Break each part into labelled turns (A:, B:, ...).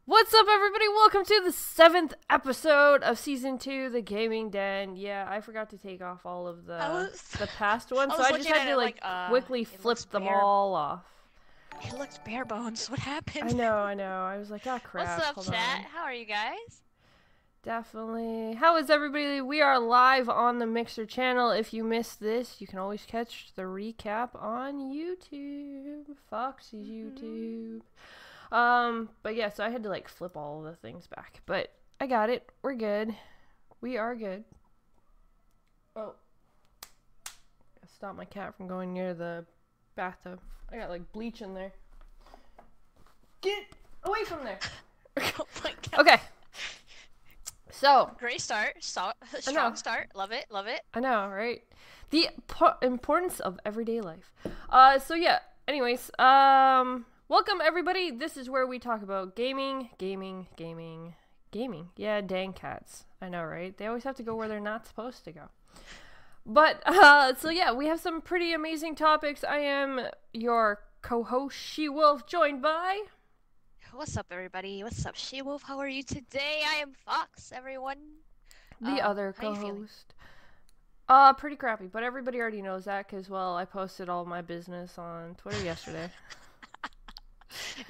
A: What's up, everybody? Welcome to the 7th episode of Season 2, The Gaming Den. Yeah, I forgot to take off all of the past ones, so I just had to, quickly flip them all off.
B: It looks bare bones. What happened?
A: I know. I was like, oh, crap.
B: What's up,
A: Hold
B: chat?
A: on.
B: How are you guys?
A: Definitely. How is everybody? We are live on the Mixer channel. If you missed this, you can always catch the recap on YouTube. Fox's YouTube. But yeah, so I had to flip all of the things back, but I got it. We're good. We are good. Oh. Stop my cat from going near the bathtub. I got bleach in there. Get away from there.
B: Oh my god.
A: Okay. So.
B: Great start. Strong start. Love it. Love it.
A: I know, right? The importance of everyday life. So yeah, anyways, welcome, everybody. This is where we talk about gaming. Yeah, dang cats. I know, right? They always have to go where they're not supposed to go. But, so yeah, we have some pretty amazing topics. I am your co-host, Shewulf, joined by...
B: What's up, everybody? What's up, Shewulf? How are you today? I am Fox, everyone.
A: The other co-host. Pretty crappy, but everybody already knows that because, well, I posted all my business on Twitter yesterday.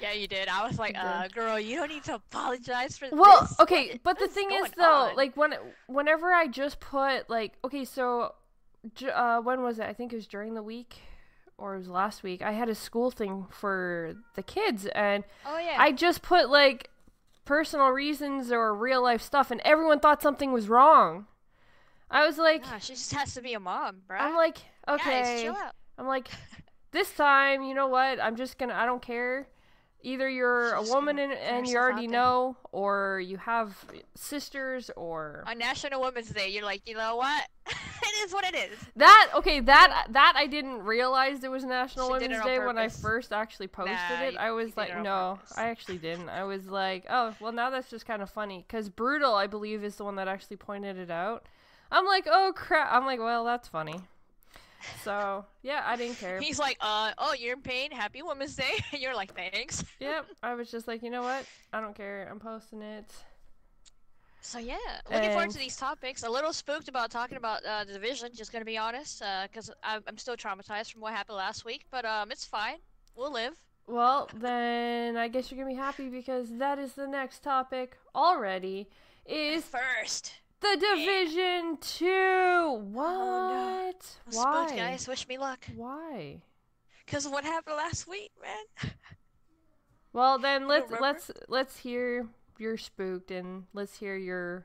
B: Yeah, you did. I was like, girl, you don't need to apologize for this.
A: Well, okay, but the thing is, though, whenever I just put, okay, so, when was it? I think it was during the week, or it was last week. I had a school thing for the kids, and I just put, personal reasons or real-life stuff, and everyone thought something was wrong. I was like...
B: Nah, she just has to be a mom, bruh.
A: I'm like, okay.
B: Guys, chill out.
A: I'm like, this time, you know what? I'm just gonna... I don't care. Either you're a woman and you already know, or you have sisters, or...
B: On National Women's Day, you're like, you know what? It is what it is.
A: That I didn't realize it was National Women's Day when I first actually posted it. I was like, no, I actually didn't. I was like, oh, well, now that's just kind of funny. Because Brutal, I believe, is the one that actually pointed it out. I'm like, oh, crap. I'm like, well, that's funny. So, yeah, I didn't care.
B: He's like, oh, you're in pain? Happy Women's Day? And you're like, thanks.
A: Yep, I was just like, you know what? I don't care. I'm posting it.
B: So, yeah, looking forward to these topics. A little spooked about talking about The Division, just gonna be honest, because I'm still traumatized from what happened last week, but it's fine. We'll live.
A: Well, then I guess you're gonna be happy because that is the next topic already. Is
B: first.
A: The Division 2! What?
B: Oh, no.
A: Why?
B: Spooked, guys. Wish me luck.
A: Why?
B: Because of what happened last week, man.
A: Well, then let's hear you're spooked and let's hear your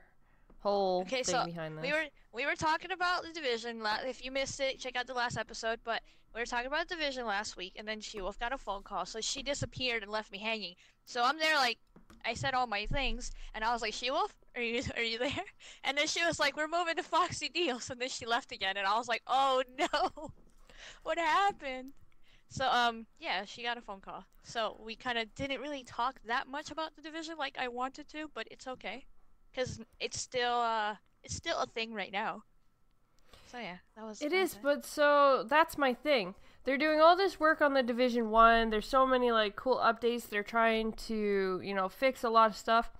A: whole thing behind this.
B: We were talking about The Division. If you missed it, check out the last episode. But we were talking about The Division last week, and then Shewulf got a phone call, so she disappeared and left me hanging. So I'm there like, I said all my things, and I was like, Shewulf, are you there? And then she was like, we're moving to Foxy Deals, and then she left again, and I was like, oh no, what happened? So yeah, she got a phone call. So we kind of didn't really talk that much about The Division like I wanted to, but it's okay, cause it's still a thing right now. So yeah, that was.
A: It is, but so that's my thing. They're doing all this work on the Division 1. There's so many cool updates. They're trying to, fix a lot of stuff.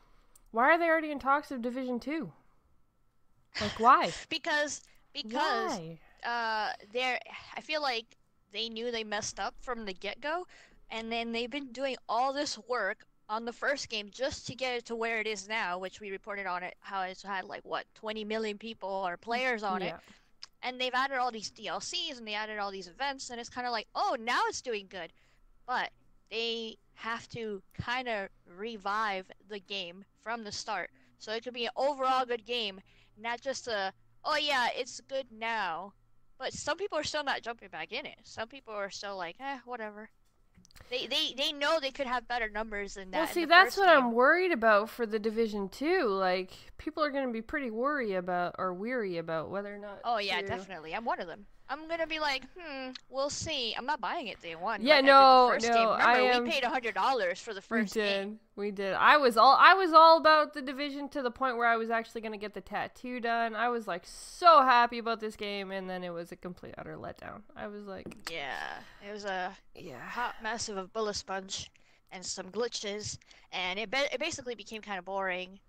A: Why are they already in talks of Division 2? Why?
B: because
A: why?
B: I feel like they knew they messed up from the get-go, and then they've been doing all this work on the first game just to get it to where it is now, which we reported on it, how it's had 20 million people or players on it. And they've added all these DLCs and they added all these events, and it's kind of like, oh, now it's doing good. But they have to kind of revive the game from the start. So it could be an overall good game, not just oh yeah, it's good now. But some people are still not jumping back in it. Some people are still like, whatever. They know they could have better numbers than that.
A: Well, see, that's what I'm worried about for the Division 2. People are going to be pretty weary about whether or not.
B: Oh, yeah, definitely. I'm one of them. I'm going to be like, we'll see. I'm not buying it day one.
A: Yeah,
B: no. Remember, we paid $100 for the first game.
A: We did. I was all about the Division to the point where I was actually going to get the tattoo done. I was so happy about this game, and then it was a complete utter letdown. I was like,
B: yeah, it was a hot mess of a bullet sponge. and some glitches, and it basically became kind of boring.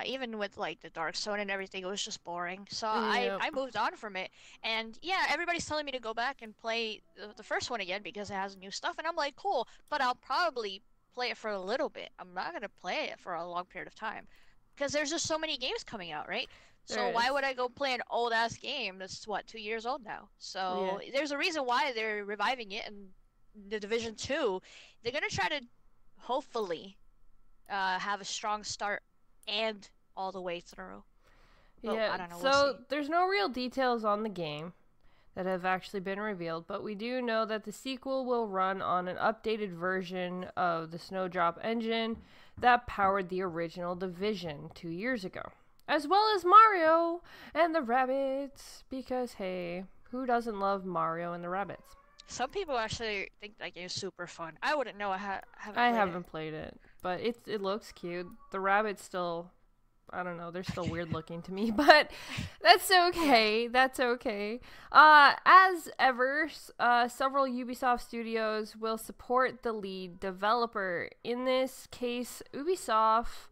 B: Even with like the Dark Zone and everything, it was just boring. So
A: Yep.
B: I moved on from it. And yeah, everybody's telling me to go back and play the first one again because it has new stuff, and I'm like, cool, but I'll probably play it for a little bit. I'm not gonna play it for a long period of time because there's just so many games coming out, right? So
A: There
B: why
A: is.
B: would I go play an old ass game that's what 2 years old now?
A: Yeah.
B: So there's a reason why they're reviving it, and the Division 2, they're gonna try to hopefully have a strong start and all the way through. But
A: Yeah.
B: I don't know, we'll
A: So
B: see.
A: there's no real details on the game that have actually been revealed, but we do know that the sequel will run on an updated version of the Snowdrop engine that powered the original Division 2 years ago, as well as Mario and the rabbits, because hey, who doesn't love Mario and the rabbits?
B: Some people actually think that game is super fun. I wouldn't know. Haven't
A: I
B: played it.
A: haven't played it, but it looks cute. The rabbits still, I don't know, they're still weird looking to me, but that's okay. That's okay. As ever, several Ubisoft studios will support the lead developer. In this case, Ubisoft,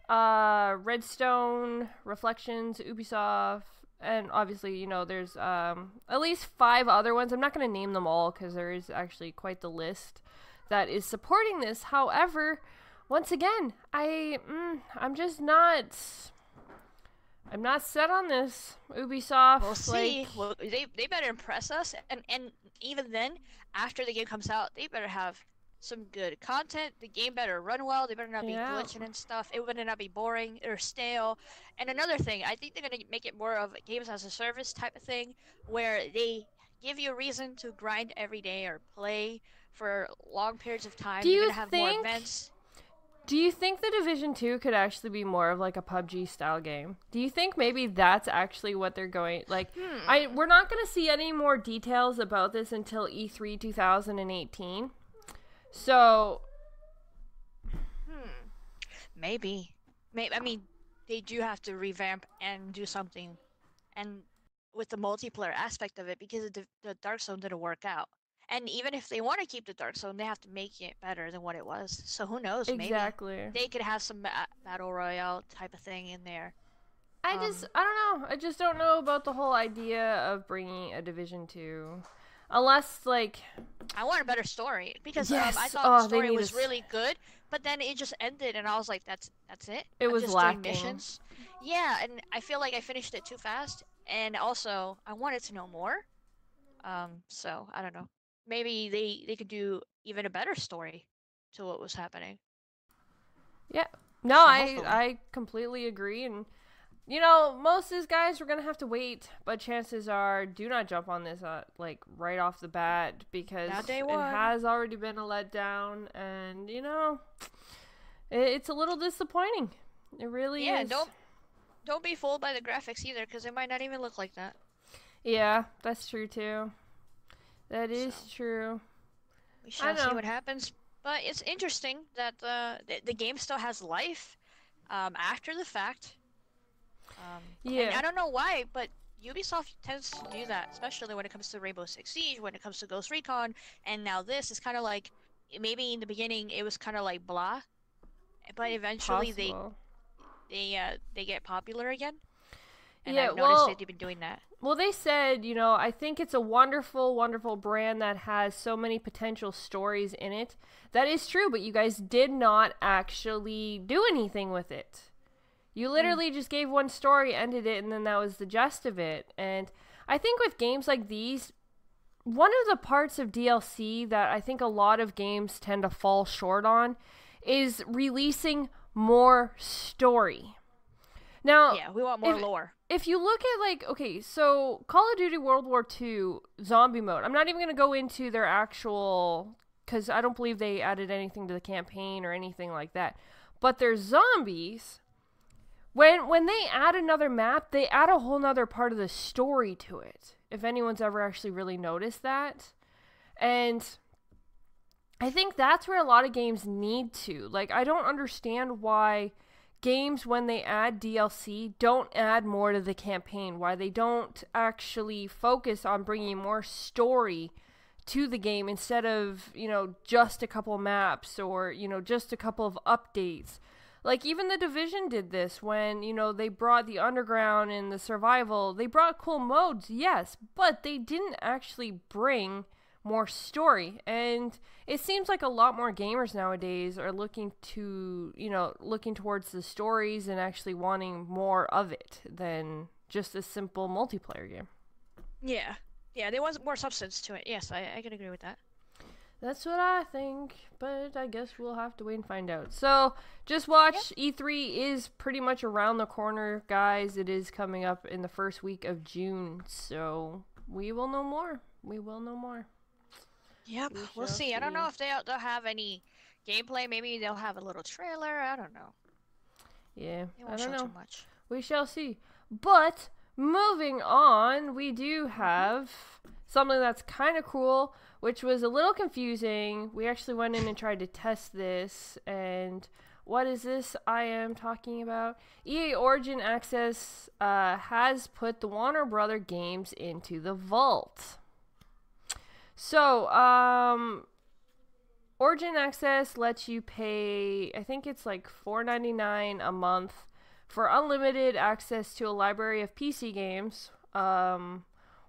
A: Redstone, Reflections, Ubisoft, and obviously, you know, there's at least 5 other ones. I'm not going to name them all because there is actually quite the list that is supporting this. However, once again, I'm just not. I'm not set on this, Ubisoft.
B: We'll see. Well, they better impress us, and even then, after the game comes out, they better have some good content. The game better run well. They better not be
A: Yeah.
B: glitching and stuff. It better not be boring or stale. And another thing, I think they're gonna make it more of a games as a service type of thing, where they give you a reason to grind every day or play for long periods of time.
A: Do
B: They're
A: you
B: gonna have more
A: think?
B: events.
A: Do you think the Division 2 could actually be more of like a PUBG style game? Do you think maybe that's actually what they're going like we're not going to see any more details about this until E3 2018. So,
B: Maybe. Maybe. I mean, they do have to revamp and do something, and with the multiplayer aspect of it, because the Dark Zone didn't work out. And even if they want to keep the Dark Zone, they have to make it better than what it was. So who knows? Maybe
A: exactly.
B: they could have some battle royale type of thing in there.
A: I don't know. I just don't know about the whole idea of bringing a Division 2. Unless, like...
B: I want a better story, because
A: Yes.
B: I thought the
A: they
B: story
A: need
B: was
A: a
B: really good, but then it just ended, and I was like, that's it?
A: It
B: I'm
A: was
B: just
A: lacking.
B: doing missions? Yeah, and I feel like I finished it too fast, and also, I wanted to know more. So, I don't know. Maybe they could do even a better story to what was happening.
A: Yeah. No,
B: So
A: I
B: hopefully.
A: I completely agree, and you know, most of these guys we're gonna have to wait, but chances are do not jump on this like right off the bat, because
B: Not day
A: it
B: one.
A: has already been a letdown, and you know, it's a little disappointing. It really
B: Yeah,
A: is.
B: don't be fooled by the graphics either, because it might not even look like that.
A: Yeah, that's true too. That is
B: So.
A: true.
B: We shall
A: know.
B: see what happens. But it's interesting that the game still has life after the fact. And
A: Yeah.
B: I don't know why, but Ubisoft tends to do that, especially when it comes to Rainbow Six Siege, when it comes to Ghost Recon, and now this is kind of like, maybe in the beginning it was kind of like blah, but eventually
A: Possible.
B: they get popular again. And
A: Yeah,
B: I've noticed
A: well,
B: that they've been doing that.
A: Well, they said, you know, I think it's a wonderful, wonderful brand that has so many potential stories in it. That is true, but you guys did not actually do anything with it. You literally just gave one story, ended it, and then that was the gist of it. And I think with games like these, one of the parts of DLC that I think a lot of games tend to fall short on is releasing more story. Now,
B: Yeah, we want more lore.
A: If you look at, like, okay, so Call of Duty World War II zombie mode, I'm not even going to go into their actual, because I don't believe they added anything to the campaign or anything like that, but their zombies, when they add another map, they add a whole nother part of the story to it, if anyone's ever actually really noticed that. And I think that's where a lot of games need to. Like, I don't understand why games, when they add DLC, don't add more to the campaign, why they don't actually focus on bringing more story to the game instead of, just a couple maps or, just a couple of updates. Like, even The Division did this when, they brought the underground and the survival. They brought cool modes, yes, but they didn't actually bring more story. And it seems like a lot more gamers nowadays are looking towards the stories and actually wanting more of it than just a simple multiplayer game.
B: Yeah. Yeah, there was more substance to it. Yes, I can agree with that.
A: That's what I think, but I guess we'll have to wait and find out. So, just watch. Yep. E3 is pretty much around the corner, guys. It is coming up in the first week of June, so we will know more.
B: Yep, we'll see. I don't know if they'll have any gameplay. Maybe they'll have a little trailer. I don't know.
A: Yeah,
B: I don't know. Too much.
A: We shall see. But moving on, we do have something that's kind of cool, which was a little confusing. We actually went in and tried to test this, and what is this I am talking about? EA Origin Access has put the Warner Brother games into the vault. So, Origin Access lets you pay, I think it's like $4.99 a month for unlimited access to a library of PC games.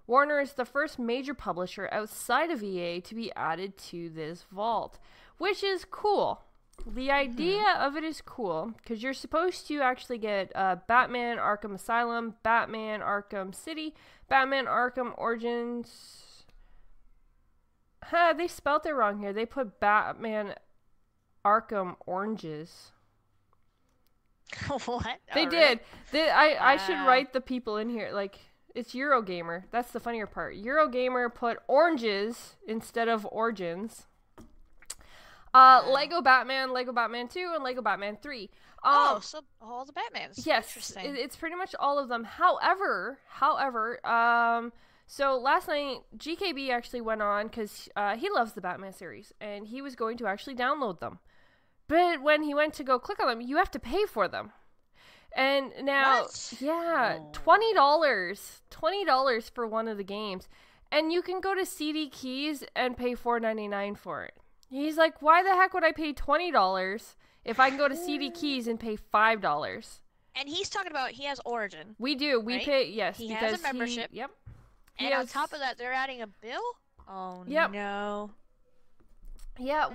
A: Warner is the first major publisher outside of EA to be added to this vault, which is cool. The idea of it is cool because you're supposed to actually get Batman Arkham Asylum, Batman Arkham City, Batman Arkham Origins. They spelled it wrong here. They put Batman Arkham Oranges.
B: What?
A: They did. I should write the people in here. Like, it's Eurogamer. That's the funnier part. Eurogamer put oranges instead of origins. Lego Batman, Lego Batman 2, and Lego Batman 3.
B: So all the Batmans.
A: Yes,
B: Interesting.
A: It's pretty much all of them. However, so last night, GKB actually went on because he loves the Batman series, and he was going to actually download them. But when he went to go click on them, you have to pay for them. And now, $20 for one of the games. And you can go to CD Keys and pay $4.99 for it. He's like, why the heck would I pay $20 if I can go to CD Keys and pay $5?
B: And he's talking about he has Origin.
A: We do. We pay, yes.
B: He has a membership.
A: Yep.
B: And on top of that, they're adding a bill? Oh, no.
A: Yeah,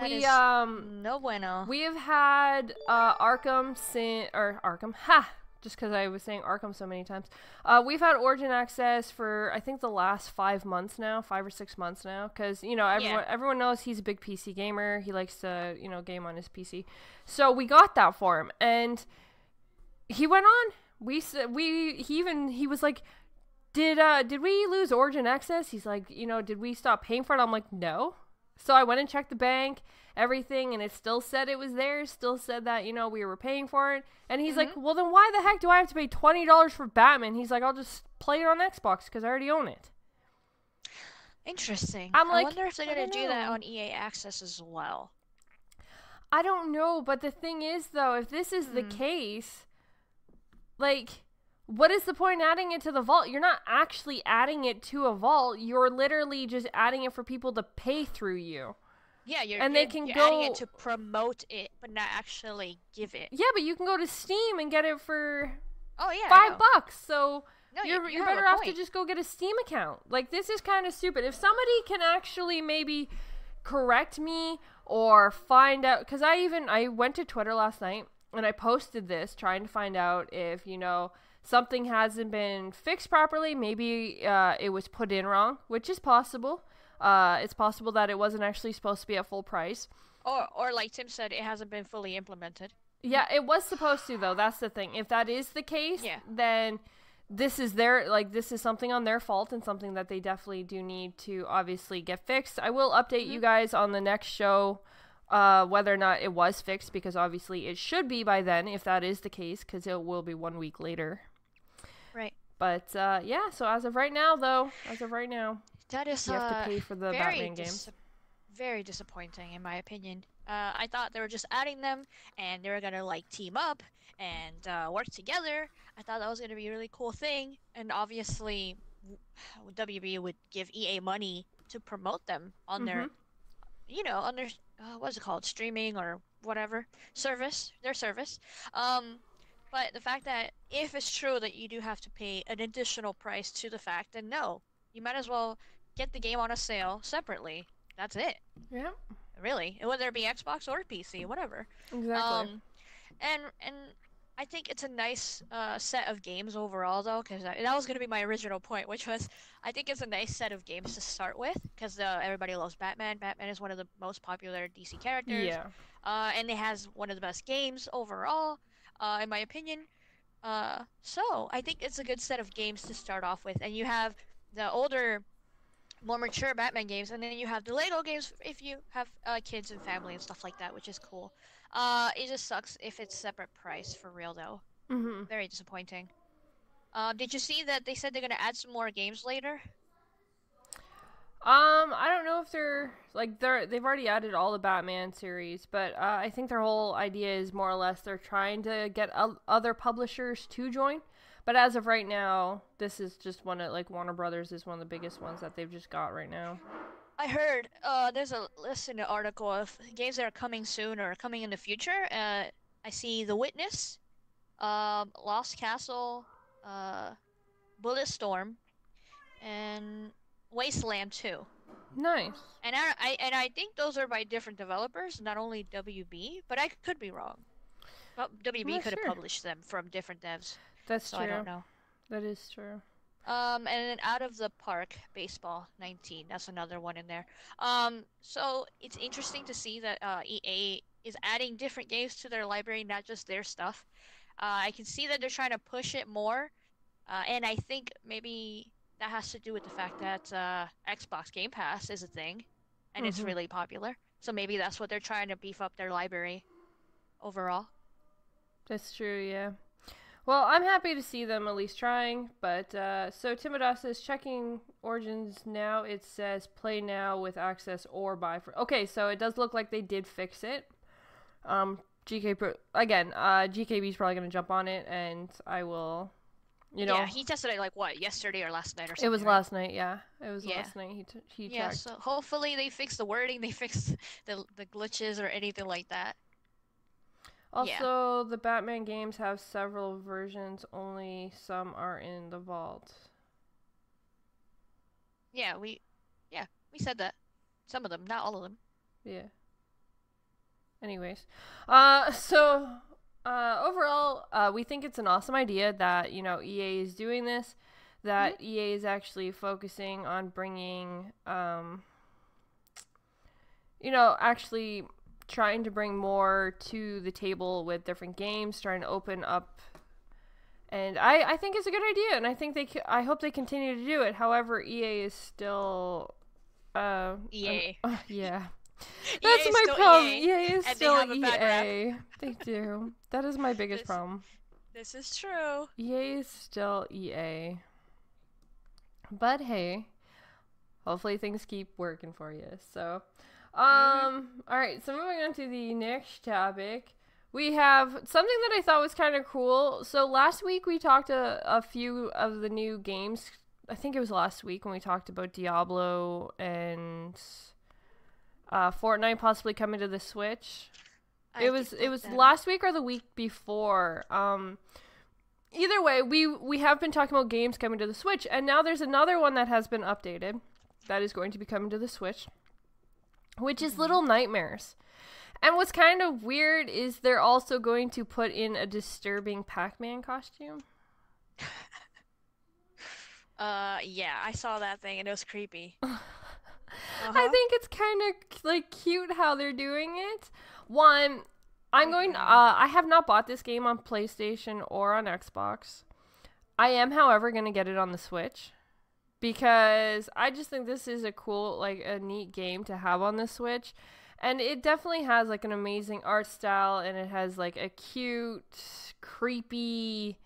B: no bueno.
A: We have had just because I was saying Arkham so many times. We've had Origin Access for I think the last 5 months now, 5 or 6 months now, because everyone knows he's a big PC gamer. He likes to game on his PC, so we got that for him, and he went on. He was like, did we lose Origin Access? He's like, did we stop paying for it? I'm like, no. So I went and checked the bank, everything, and it still said it was there, still said that, we were paying for it. And he's like, well, then why the heck do I have to pay $20 for Batman? He's like, I'll just play it on Xbox because I already own it.
B: Interesting.
A: I'm like,
B: I wonder if they're going to do that on EA Access as well.
A: I don't know, but the thing is, though, if this is the case, like, what is the point in adding it to the vault? You're not actually adding it to a vault. You're literally just adding it for people to pay through you.
B: Yeah, you're
A: adding
B: it to promote it, but not actually give it.
A: Yeah, but you can go to Steam and get it for $5. So you're better off to just go get a Steam account. Like, this is kind of stupid. If somebody can actually maybe correct me or find out, because I went to Twitter last night and I posted this trying to find out if, something hasn't been fixed properly. Maybe it was put in wrong, which is possible. It's possible that it wasn't actually supposed to be at full price.
B: Or like Tim said, it hasn't been fully implemented.
A: Yeah, it was supposed to, though. That's the thing. If that is the case, then this is something on their fault and something that they definitely do need to obviously get fixed. I will update you guys on the next show whether or not it was fixed, because obviously it should be by then if that is the case, because it will be 1 week later.
B: Right.
A: But so as of right now,
B: that is
A: you have to pay for the Batman games.
B: Very disappointing, in my opinion. I thought they were just adding them, and they were gonna team up and work together. I thought that was gonna be a really cool thing, and obviously, WB would give EA money to promote them on their, on their what's it called, streaming or whatever their service. But the fact that if it's true that you do have to pay an additional price to the fact, then no, you might as well get the game on a sale separately. That's it.
A: Yeah.
B: Really, whether it be Xbox or PC, whatever.
A: Exactly.
B: And I think it's a nice set of games overall, though, because that was going to be my original point, which was I think it's a nice set of games to start with, because everybody loves Batman. Batman is one of the most popular DC characters.
A: Yeah.
B: And it has one of the best games overall, in my opinion. So I think it's a good set of games to start off with, and you have the older, more mature Batman games, and then you have the Lego games if you have kids and family and stuff like that, which is cool. It just sucks if it's separate price for real, though. Very disappointing. Did you see that they said they're gonna add some more games later?
A: I don't know if they've already added all the Batman series, but I think their whole idea is more or less they're trying to get other publishers to join. But as of right now, this is just one of, like, Warner Brothers is one of the biggest ones that they've just got right now.
B: I heard there's a list in the article of games that are coming soon or coming in the future. I see The Witness, Lost Castle, Bulletstorm, and Wasteland 2.
A: Nice.
B: And I think those are by different developers, not only WB, but I could be wrong. Well, WB could have published them from different devs.
A: That's true.
B: I don't know.
A: That is true.
B: And then Out of the Park Baseball 19. That's another one in there. So it's interesting to see that EA is adding different games to their library, not just their stuff. I can see that they're trying to push it more. And I think maybe that has to do with the fact that Xbox Game Pass is a thing, and it's really popular. So maybe that's what they're trying to beef up their library overall.
A: That's true, yeah. Well, I'm happy to see them at least trying, but, so Timodas says, checking Origins now, it says play now with access or buy for... Okay, so it does look like they did fix it. GKB's probably going to jump on it, and I will,
B: Yeah, he tested it, like, what, yesterday or last night or something?
A: It was last night, yeah. It was last night he
B: Yeah,
A: checked.
B: so hopefully they fix the wording, they fix the glitches or anything like that.
A: Also, the Batman games have several versions, only some are in the vault.
B: Yeah, we said that. Some of them, not all of them.
A: Yeah. Anyways, overall, we think it's an awesome idea that, EA is doing this, that EA is actually focusing on bringing, actually trying to bring more to the table with different games, trying to open up, and I think it's a good idea, and I think I hope they continue to do it. However, EA is still
B: EA.
A: Yeah. That's my problem. EA is still
B: EA.
A: They do. That is my biggest problem.
B: This is true.
A: EA is still EA. But hey, hopefully things keep working for you. So alright, so moving on to the next topic. We have something that I thought was kind of cool. So last week we talked a few of the new games. I think it was last week when we talked about Diablo and Fortnite possibly coming to the Switch. It was last week or the week before. Either way, we have been talking about games coming to the Switch, and now there's another one that has been updated that is going to be coming to the Switch, which is Little Nightmares. And what's kind of weird is they're also going to put in a disturbing Pac-Man costume.
B: Yeah, I saw that thing and it was creepy.
A: I think it's kind of like cute how they're doing it. One, I have not bought this game on PlayStation or on Xbox. I am, however, going to get it on the Switch because I just think this is a neat game to have on the Switch. And it definitely has like an amazing art style, and it has like a cute, creepy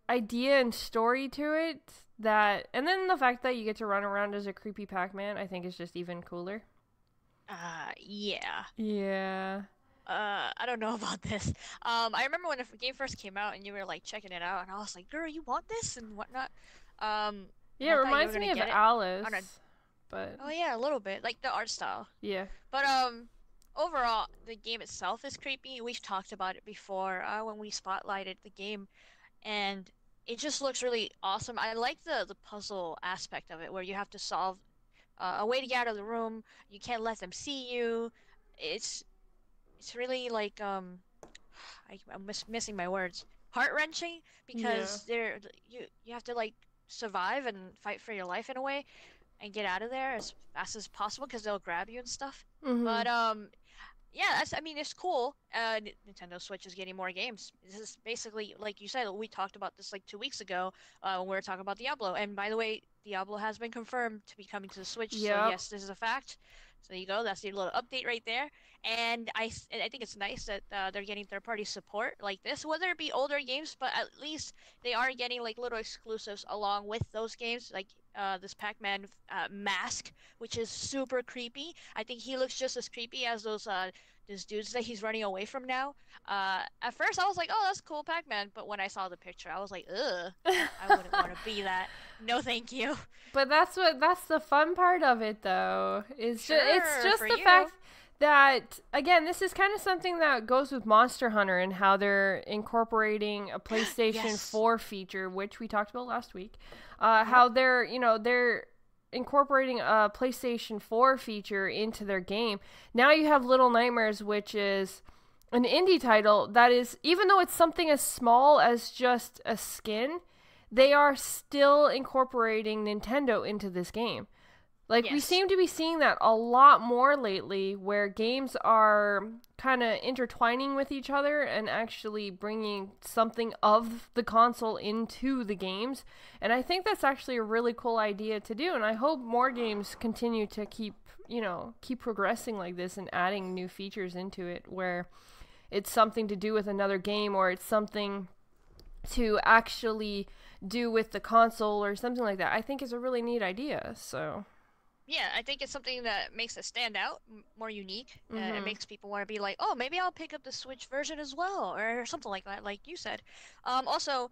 A: idea and story to it. And then the fact that you get to run around as a creepy Pac-Man, I think is just even cooler.
B: Yeah.
A: Yeah.
B: I don't know about this. I remember when the game first came out and you were like checking it out, and I was like, "Girl, you want this?" and whatnot.
A: Yeah, it reminds me of Alice. but
B: Oh yeah, a little bit, like the art style.
A: yeah.
B: But overall, the game itself is creepy. We've talked about it before when we spotlighted the game, and it just looks really awesome. I like the puzzle aspect of it, where you have to solve a way to get out of the room. You can't let them see you. It's it's really like I'm missing my words. Heart-wrenching
A: Yeah.
B: because you have to like survive and fight for your life in a way and get out of there as fast as possible because they'll grab you and stuff.
A: Mhm.
B: But yeah, I mean, it's cool. Nintendo Switch is getting more games. This is basically, like you said, we talked about this like 2 weeks ago when we were talking about Diablo. And by the way, Diablo has been confirmed to be coming to the Switch. So
A: Yep.
B: yes, this is a fact. So there you go. That's your little update right there. And I think it's nice that they're getting third-party support like this, whether it be older games, but at least they are getting like little exclusives along with those games, like this Pac-Man mask, which is super creepy. I think he looks just as creepy as those dudes that he's running away from now. At first I was like, oh, that's cool, Pac-Man, but when I saw the picture, I was like, ugh, I wouldn't want to be that. No, thank you.
A: But that's the fun part of it, though. Is
B: Sure,
A: it's just
B: for
A: the
B: you.
A: fact that, again, this is kind of something that goes with Monster Hunter and how they're incorporating a PlayStation
B: Yes.
A: 4 feature, which we talked about last week. How they're incorporating a PlayStation 4 feature into their game. Now you have Little Nightmares, which is an indie title that is, even though it's something as small as just a skin, they are still incorporating Nintendo into this game. Like, we
B: Yes.
A: seem to be seeing that a lot more lately, where games are kind of intertwining with each other and actually bringing something of the console into the games. And I think that's actually a really cool idea to do. And I hope more games continue to keep progressing like this and adding new features into it, where it's something to do with another game, or it's something to actually do with the console or something like that. I think is a really neat idea. So
B: Yeah, I think it's something that makes it stand out, more unique. It
A: mhm.
B: makes people want to be like, oh, maybe I'll pick up the Switch version as well, or something like that, like you said. Also,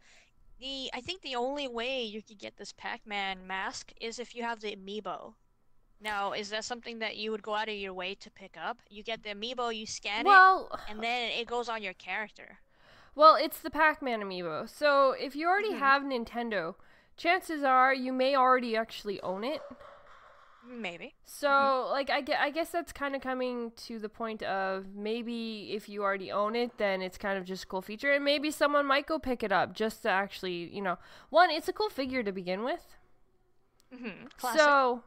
B: I think the only way you could get this Pac-Man mask is if you have the amiibo. Now, is that something that you would go out of your way to pick up? You get the amiibo, you scan it,
A: Well,
B: and then it goes on your character.
A: well, it's the Pac-Man amiibo. So if you already
B: Hmm.
A: have Nintendo, chances are you may already actually own it.
B: Maybe.
A: So, like, I guess that's kind of coming to the point of, maybe if you already own it, then it's kind of just a cool feature, and maybe someone might go pick it up just to actually, one, it's a cool figure to begin with.
B: Classic.
A: So,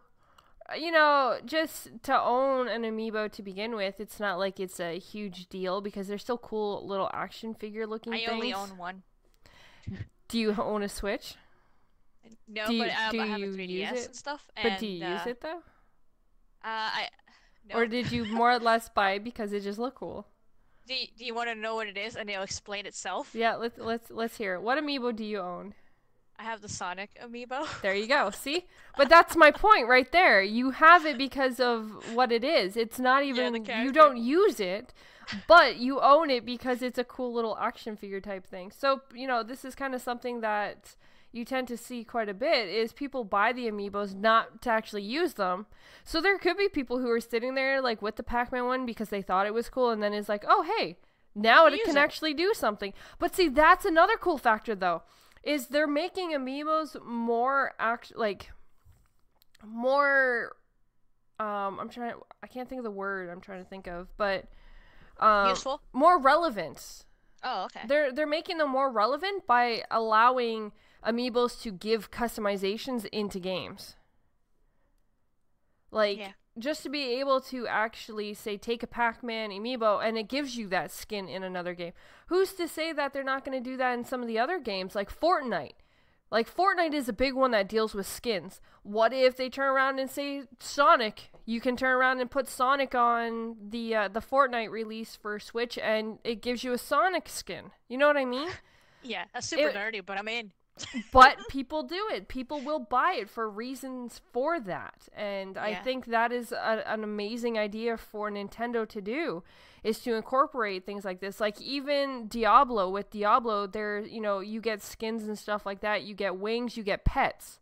A: just to own an amiibo to begin with, it's not like it's a huge deal, because they're still cool little action figure looking
B: I
A: things.
B: only own one.
A: Do you own a Switch?
B: No,
A: Do you-
B: but
A: do
B: I have a
A: you
B: 3DS
A: use it?
B: and stuff.
A: But do you use it, though?
B: I no.
A: Or did you more or less buy it because it just looked cool?
B: Do you want to know what it is and it'll explain itself?
A: Yeah, let's hear it. What amiibo do you own?
B: I have the Sonic amiibo.
A: There you go. See? But that's my point right there. You have it because of what it is. It's not even,
B: the
A: you
B: character.
A: don't use it, but you own it because it's a cool little action figure type thing. So, this is kind of something that you tend to see quite a bit, is people buy the amiibos not to actually use them. So there could be people who are sitting there like with the Pac-Man one because they thought it was cool, and then it's like, oh hey, now it
B: Use
A: can
B: it.
A: actually do something. But see, that's another cool factor though, is they're making amiibos more more I can't think of the word I'm trying to think of, but
B: Useful?
A: more relevant.
B: Oh, okay.
A: They're making them more relevant by allowing amiibos to give customizations into games. Like,
B: Yeah.
A: just to be able to actually say, take a Pac-Man amiibo and it gives you that skin in another game. Who's to say that they're not going to do that in some of the other games, like Fortnite? Like, Fortnite is a big one that deals with skins. What if they turn around and say Sonic? You can turn around and put Sonic on the Fortnite release for Switch, and it gives you a Sonic skin. You know what I mean?
B: Yeah, that's super nerdy, but I'm in.
A: But people do it. People will buy it for reasons for that. And I
B: Yeah.
A: think that is an amazing idea for Nintendo to do, is to incorporate things like this. Like, even Diablo, with Diablo, there, you get skins and stuff like that. You get wings, you get pets.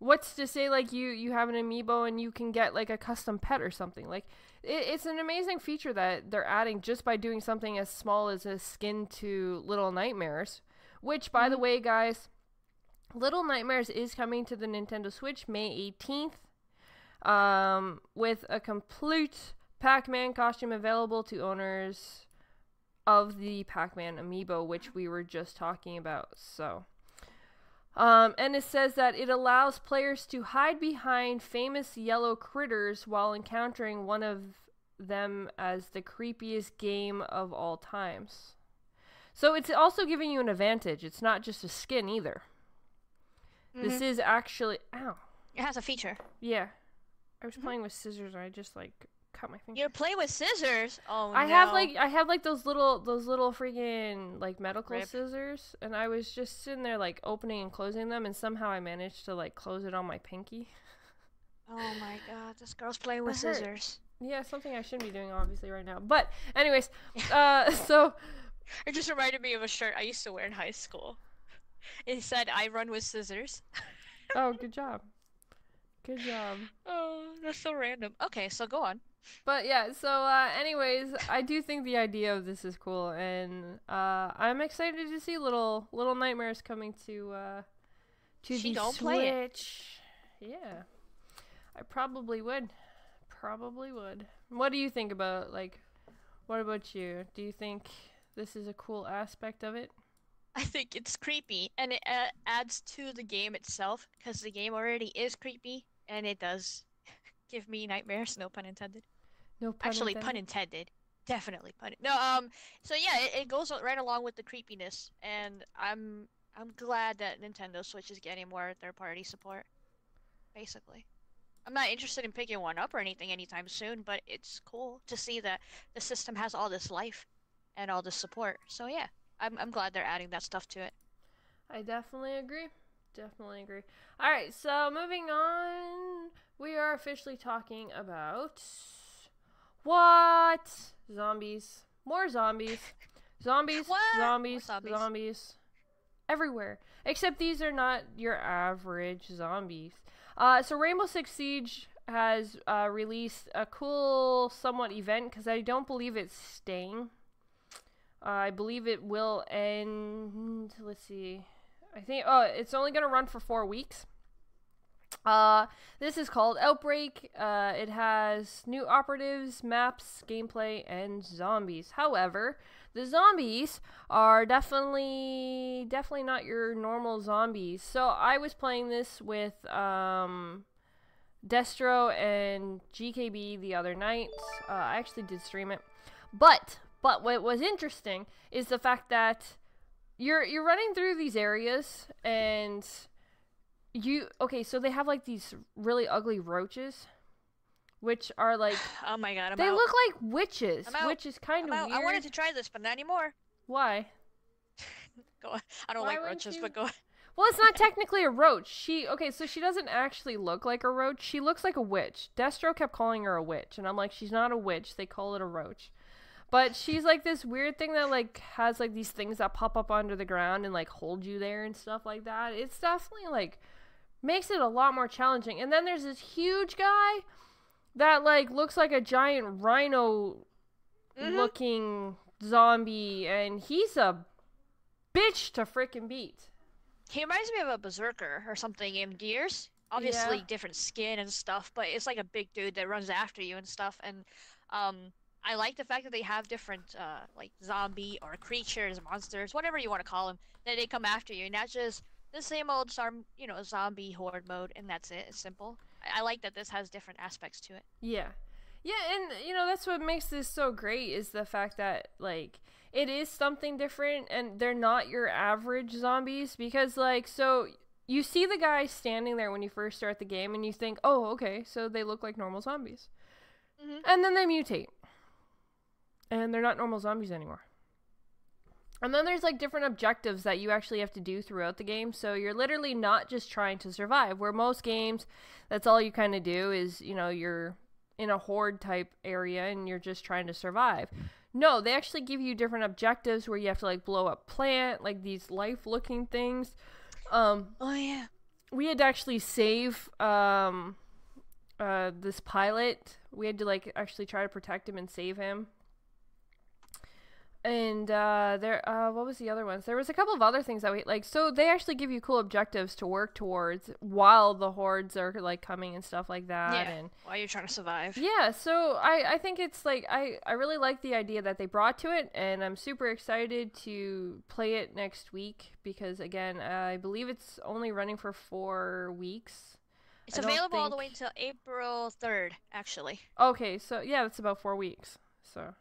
A: what's to say like you have an amiibo and you can get like a custom pet or something? Like it's an amazing feature that they're adding just by doing something as small as a skin to Little Nightmares, which by the way, guys, Little Nightmares is coming to the Nintendo Switch May 18th, with a complete Pac-Man costume available to owners of the Pac-Man amiibo, which we were just talking about. So and it says that it allows players to hide behind famous yellow critters while encountering one of them as the creepiest game of all times. So it's also giving you an advantage. It's not just a skin either. This is actually... Ow.
B: It has a feature.
A: Yeah. I was playing with scissors and I just like cut my finger.
B: You're playing with scissors? Oh,
A: I have like those little freaking like medical scissors, and I was just sitting there like opening and closing them, and somehow I managed to like close it on my pinky.
B: Oh my god, this girl's playing with scissors.
A: Yeah, something I shouldn't be doing obviously right now. But anyways, so
B: it just reminded me of a shirt I used to wear in high school. It said, "I run with scissors."
A: Oh, good job. Good job.
B: Oh, that's so random. Okay, so go on.
A: But yeah, so anyways, I do think the idea of this is cool, and I'm excited to see Little Nightmares coming to the
B: don't
A: Switch.
B: play it.
A: Yeah, I probably would. What do you think about, like, what about you? Do you think this is a cool aspect of it?
B: I think it's creepy, and it adds to the game itself, because the game already is creepy, and it does give me nightmares. No pun intended.
A: No pun
B: Actually,
A: intended.
B: pun intended. Definitely pun. No, so yeah, it goes right along with the creepiness, and I'm glad that Nintendo Switch is getting more third-party support. Basically, I'm not interested in picking one up or anything anytime soon, but it's cool to see that the system has all this life and all this support. So yeah. I'm glad they're adding that stuff to it.
A: I definitely agree. Alright, so moving on, we are officially talking about what? Zombies. More zombies. Zombies.
B: What?
A: Zombies.
B: More zombies.
A: Zombies. Everywhere. Except these are not your average zombies. So Rainbow Six Siege has released a cool somewhat event, because I don't believe it's staying. I believe it will end, let's see, I think, it's only going to run for 4 weeks. This is called Outbreak. It has new operatives, maps, gameplay, and zombies. However, the zombies are definitely not your normal zombies. So I was playing this with, Destro and GKB the other night. I actually did stream it. But what was interesting is the fact that you're running through these areas, and so they have like these really ugly roaches, which are like,
B: oh my god,
A: they look like witches, which is kind of weird.
B: I wanted to try this, but not anymore.
A: Why?
B: Go on. I don't like roaches, but go on.
A: Well, it's not technically a roach. So she doesn't actually look like a roach. She looks like a witch. Destro kept calling her a witch, and I'm like, she's not a witch. They call it a roach. But she's like this weird thing that like has like these things that pop up under the ground and like hold you there and stuff like that. It's definitely like makes it a lot more challenging. And then there's this huge guy that like looks like a giant rhino looking zombie, and he's a bitch to freaking beat.
B: He reminds me of a berserker or something in Gears. Obviously different skin and stuff, but it's like a big dude that runs after you and stuff. And I like the fact that they have different, like, zombie or creatures, monsters, whatever you want to call them, that they come after you, not just the same old, zombie horde mode, and that's it. It's simple. I like that this has different aspects to it.
A: Yeah. Yeah, and, that's what makes this so great, is the fact that, like, it is something different, and they're not your average zombies, because, like, so you see the guy standing there when you first start the game, and you think, oh, okay, so they look like normal zombies. And then they mutate. And they're not normal zombies anymore. And then there's like different objectives that you actually have to do throughout the game. So you're literally not just trying to survive. Where most games, that's all you kind of do is, you're in a horde type area and you're just trying to survive. No, they actually give you different objectives where you have to like blow up plant, like these life looking things.
B: Oh yeah.
A: we had to actually save this pilot. We had to like actually try to protect him and save him. And what was the other ones? There was a couple of other things that we like. So they actually give you cool objectives to work towards while the hordes are like coming and stuff like that.
B: Yeah,
A: and
B: while you're trying to survive.
A: yeah, so I think it's like I really like the idea that they brought to it, and I'm super excited to play it next week because again, I believe it's only running for 4 weeks.
B: It's available all the way until April 3rd, actually.
A: Okay, so yeah, that's about 4 weeks. So.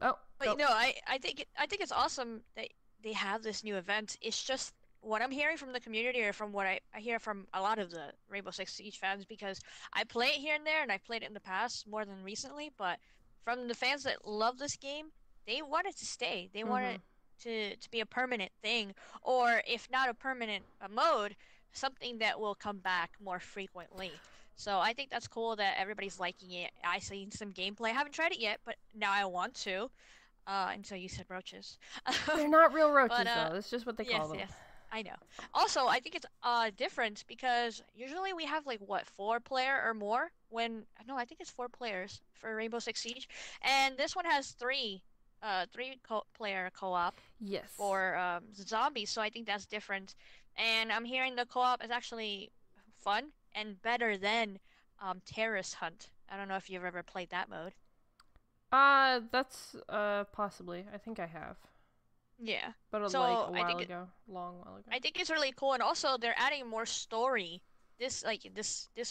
A: Oh,
B: but
A: go.
B: you know, I think it's awesome that they have this new event. It's just what I'm hearing from the community, or from what I hear from a lot of the Rainbow Six Siege fans, because I play it here and there, and I played it in the past more than recently. But from the fans that love this game, they want it to stay. They want it to be a permanent thing, or if not a permanent mode, something that will come back more frequently. So I think that's cool that everybody's liking it. I've seen some gameplay. I haven't tried it yet, but now I want to. Until you said roaches.
A: They're not real roaches, though. That's just what they call them.
B: Yes, I know. Also, I think it's different because usually we have like what, 4-player or more. No, I think it's 4 players for Rainbow Six Siege, and this one has 3-player co-op.
A: Yes.
B: For zombies, so I think that's different. And I'm hearing the co-op is actually fun and better than Terrorist Hunt. I don't know if you've ever played that mode.
A: That's possibly. I think I have.
B: Yeah.
A: But like a while ago, long while ago.
B: I think it's really cool, and also they're adding more story. This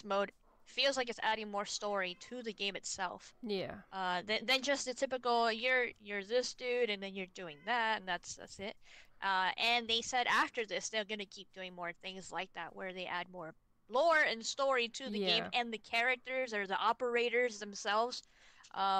B: mode feels like it's adding more story to the game itself.
A: Yeah.
B: Than just the typical you're this dude and then you're doing that and that's it. And they said after this they're gonna keep doing more things like that, where they add more lore and story to the game and the characters or the operators themselves.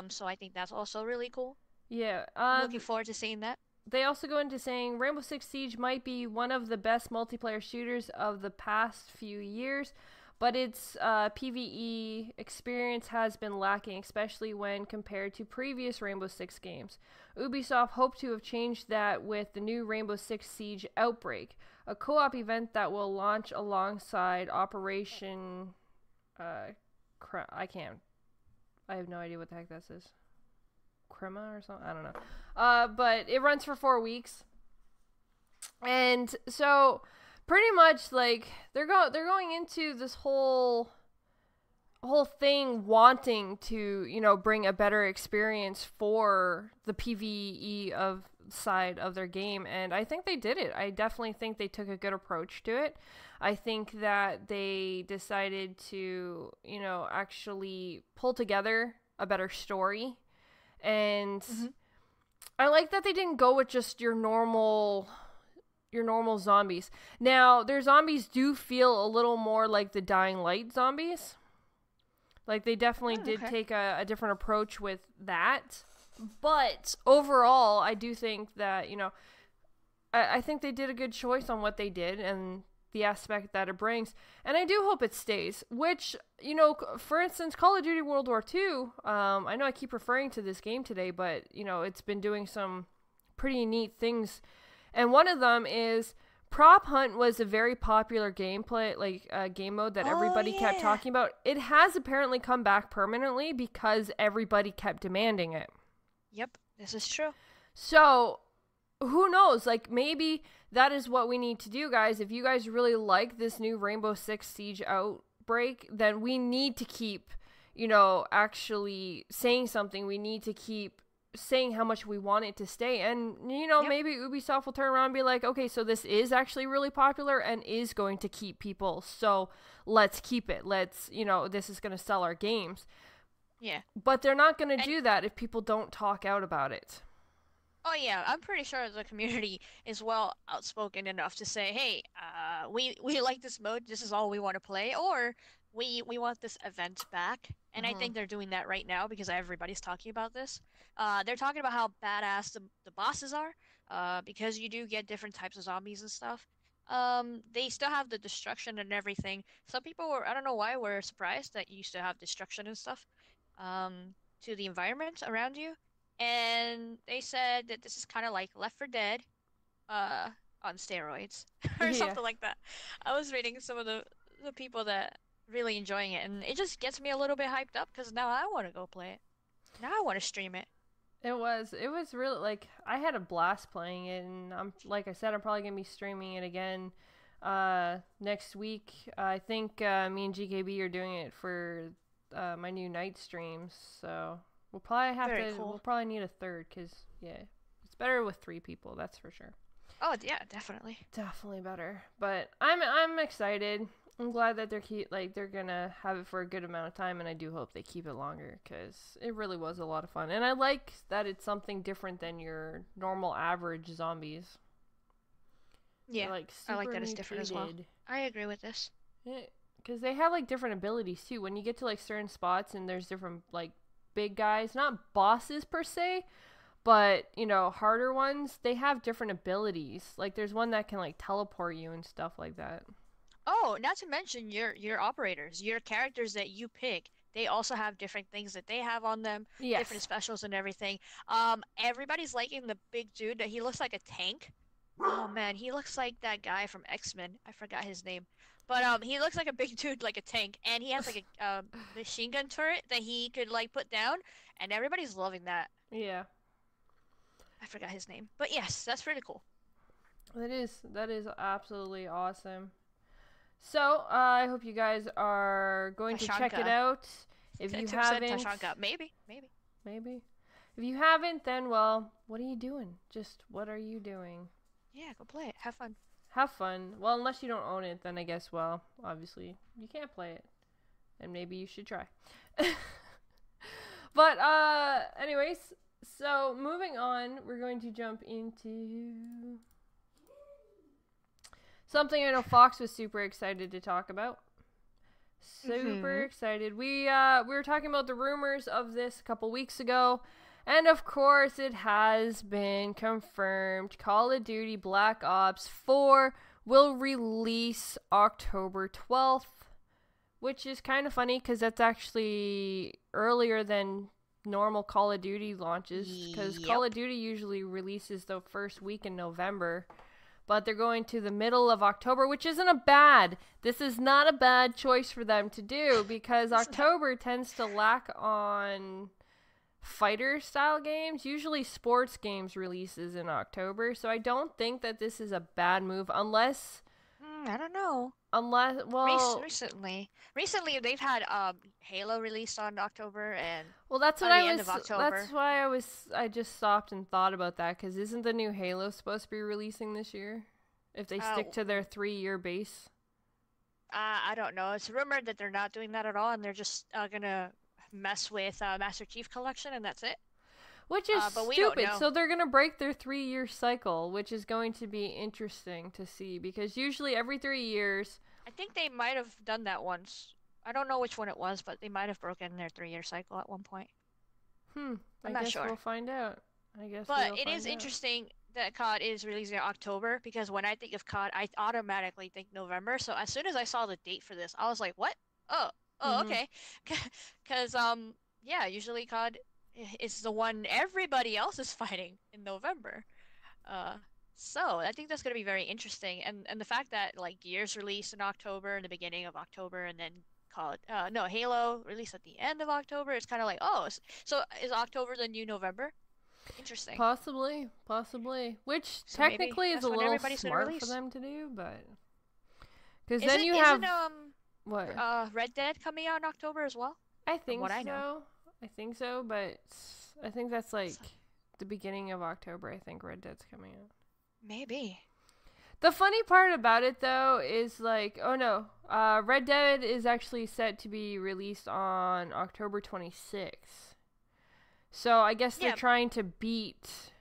B: So I think that's also really cool.
A: Yeah.
B: Looking forward to seeing that.
A: They also go into saying Rainbow Six Siege might be one of the best multiplayer shooters of the past few years, but its PvE experience has been lacking, especially when compared to previous Rainbow Six games. Ubisoft hoped to have changed that with the new Rainbow Six Siege Outbreak, a co-op event that will launch alongside Operation... I have no idea what the heck this is. Crema or something? I don't know. But it runs for 4 weeks. And so... pretty much, like, they're going into this whole thing wanting to, you know, bring a better experience for the PvE side of their game, and I think they did it. I definitely think they took a good approach to it. I think that they decided to, you know, actually pull together a better story, and I like that they didn't go with just your normal zombies. Now, their zombies do feel a little more like the Dying Light zombies. Like, they definitely did take a different approach with that. But, overall, I do think that, you know, I think they did a good choice on what they did and the aspect that it brings. And I do hope it stays. Which, you know, for instance, Call of Duty World War II, I know I keep referring to this game today, but, you know, it's been doing some pretty neat things. And one of them is Prop Hunt was a very popular gameplay, like game mode that everybody kept talking about. It has apparently come back permanently because everybody kept demanding it.
B: Yep, this is true.
A: So, who knows? Like, maybe that is what we need to do, guys. If you guys really like this new Rainbow Six Siege Outbreak, then we need to keep, you know, actually saying something. We need to keep saying how much we want it to stay, and you know, maybe Ubisoft will turn around and be like, okay, so this is actually really popular and is going to keep people, so let's keep it. Let's, you know, this is going to sell our games.
B: Yeah,
A: but they're not going to do that if people don't talk out about it.
B: Oh yeah, I'm pretty sure the community is well outspoken enough to say, hey, we like this mode, this is all we want to play, or we want this event back. And I think they're doing that right now because everybody's talking about this. They're talking about how badass the bosses are, because you do get different types of zombies and stuff. They still have the destruction and everything. Some people were, I don't know why, were surprised that you still have destruction and stuff to the environment around you. And they said that this is kind of like Left 4 Dead, on steroids or
A: Yeah.
B: something like that. I was reading some of the people that really enjoying it, and it just gets me a little bit hyped up because now I want to go play it. Now I want to stream it.
A: It was really like I had a blast playing it, and I'm like I said, I'm probably gonna be streaming it again next week. I think me and GKB are doing it for my new night streams, so we'll probably
B: Very cool.
A: we'll probably need a third because yeah, it's better with 3 people, that's for sure.
B: Oh yeah, definitely.
A: Definitely better. But I'm excited. I'm glad that they're gonna have it for a good amount of time, and I do hope they keep it longer because it really was a lot of fun. And I like that it's something different than your normal average zombies.
B: Yeah,
A: They're, like,
B: I like
A: super
B: that it's different as well.
A: mutated.
B: I agree with this.
A: Because they have like different abilities too. When you get to like certain spots and there's different like big guys, not bosses per se, but you know, harder ones, they have different abilities. Like there's one that can like teleport you and stuff like that.
B: Oh, not to mention your operators, your characters that you pick. They also have different things that they have on them, different
A: Yes.
B: specials and everything. Everybody's liking the big dude that he looks like a tank. Oh man, he looks like that guy from X-Men. I forgot his name. But he looks like a big dude, like a tank, and he has like a machine gun turret that he could like put down, and everybody's loving that.
A: Yeah.
B: I forgot his name. But yes, that's pretty cool.
A: That is absolutely awesome. So, I hope you guys are going to check it out. If you haven't,
B: Tashanka. Maybe.
A: If you haven't, then well, what are you doing? Just what are you doing?
B: Yeah, go play it. Have fun.
A: Have fun. Well, unless you don't own it, then I guess, well, obviously you can't play it, and maybe you should try. But anyways, so moving on, we're going to jump into something I know Fox was super excited to talk about. Super excited. We were talking about the rumors of this a couple weeks ago, and of course it has been confirmed. Call of Duty Black Ops 4 will release October 12th, which is kind of funny because that's actually earlier than normal Call of Duty launches, because Call of Duty usually releases the first week in November. But they're going to the middle of October, which this is not a bad choice for them to do, because October tends to lack on fighter style games. Usually sports games releases in October, so I don't think that this is a bad move unless
B: I don't know.
A: Well,
B: recently they've had Halo released on October, and
A: well, that's what
B: end of October.
A: That's why I just stopped and thought about that, because isn't the new Halo supposed to be releasing this year if they stick to their 3-year base?
B: I don't know. It's rumored that they're not doing that at all, and they're just gonna mess with Master Chief Collection, and that's it.
A: Which is stupid. So they're going to break their 3-year cycle, which is going to be interesting to see, because usually every 3 years...
B: I think they might have done that once. I don't know which one it was, but they might have broken their 3-year cycle at one point.
A: I'm not sure. We'll find out.
B: But it is interesting that COD is releasing in October, because when I think of COD, I automatically think November. So as soon as I saw the date for this, I was like, what? Okay. Because, yeah, usually COD... it's the one everybody else is fighting in November. So I think that's going to be very interesting. And the fact that like Gears released in October, in the beginning of October, and then Halo released at the end of October, it's kind of like, so is October the new November? Interesting.
A: Possibly. Which technically is a little smart for them to do, but... Because then you have... what?
B: Red Dead coming out in October as well?
A: I think so. I think so, but I think that's like the beginning of October. I think Red Dead's coming out.
B: Maybe.
A: The funny part about it, though, is like, Red Dead is actually set to be released on October 26th. So I guess they're trying to beat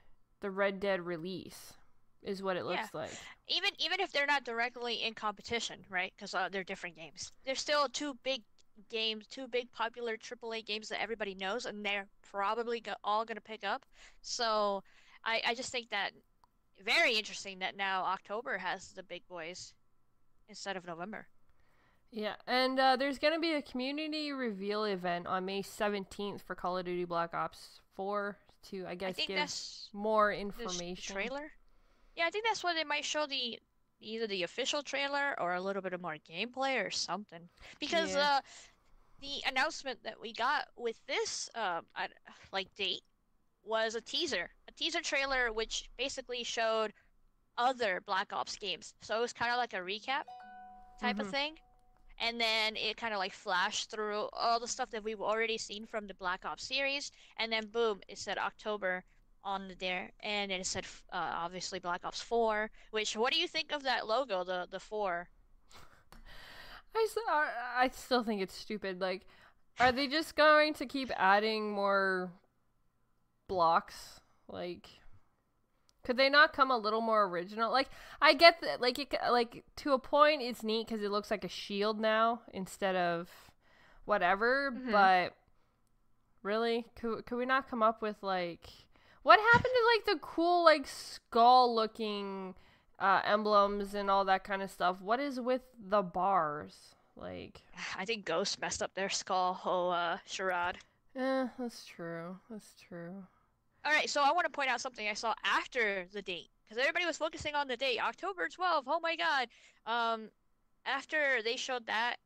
A: the Red Dead release, is what it looks like.
B: Even if they're not directly in competition, right? Because they're different games. They're still two big popular AAA games that everybody knows, and they're probably all going to pick up. So I just think that very interesting that now October has the big boys instead of November.
A: Yeah, and there's going to be a community reveal event on May 17th for Call of Duty Black Ops 4 to, I guess, give more information.
B: The trailer? Yeah, I think that's what they might show either the official trailer or a little bit of more gameplay or something. Because
A: Yeah.
B: the announcement that we got with this like date was a teaser trailer which basically showed other Black Ops games. So it was kind of like a recap type of
A: Mhm.
B: thing. And then it kind of like flashed through all the stuff that we've already seen from the Black Ops series, and then boom, it said October on there, and then it said obviously Black Ops 4. Which, what do you think of that logo, the 4?
A: I still think it's stupid. Like, are they just going to keep adding more blocks? Like, could they not come a little more original? Like, I get that. Like to a point, it's neat because it looks like a shield now instead of whatever.
B: Mm-hmm.
A: But really, could we not come up with like what happened to like the cool like skull looking emblems and all that kind of stuff? What is with the bars? Like,
B: I think Ghost messed up their skull whole charade.
A: that's true. That's true.
B: All right, so I want to point out something I saw after the date because everybody was focusing on the date, October 12th. Oh my God. After they showed that,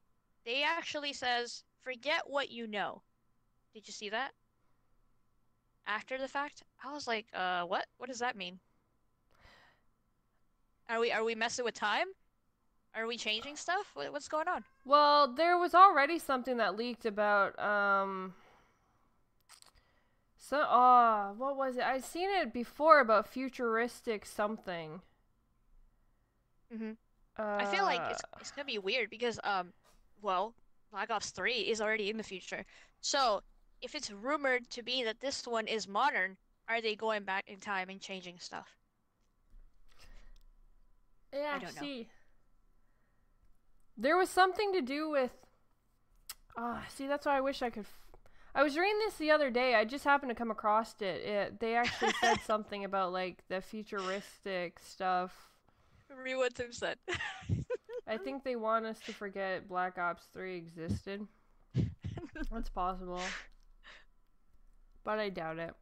B: they actually says, "Forget what you know." Did you see that? After the fact, I was like, what? What does that mean? Are we messing with time? Are we changing stuff? What's going on?
A: Well, there was already something that leaked about what was it? I'd seen it before about futuristic something.
B: Mm-hmm. I feel like it's gonna be weird because well, Black Ops 3 is already in the future. So if it's rumored to be that this one is modern, are they going back in time and changing stuff?
A: yeah,
B: I don't know.
A: see. There was something to do with see, that's why I wish I could I was reading this the other day. I just happened to come across it. They actually said something about like the futuristic stuff.
B: Read what Tim said.
A: I think they want us to forget Black Ops 3 existed. That's possible. But I doubt it.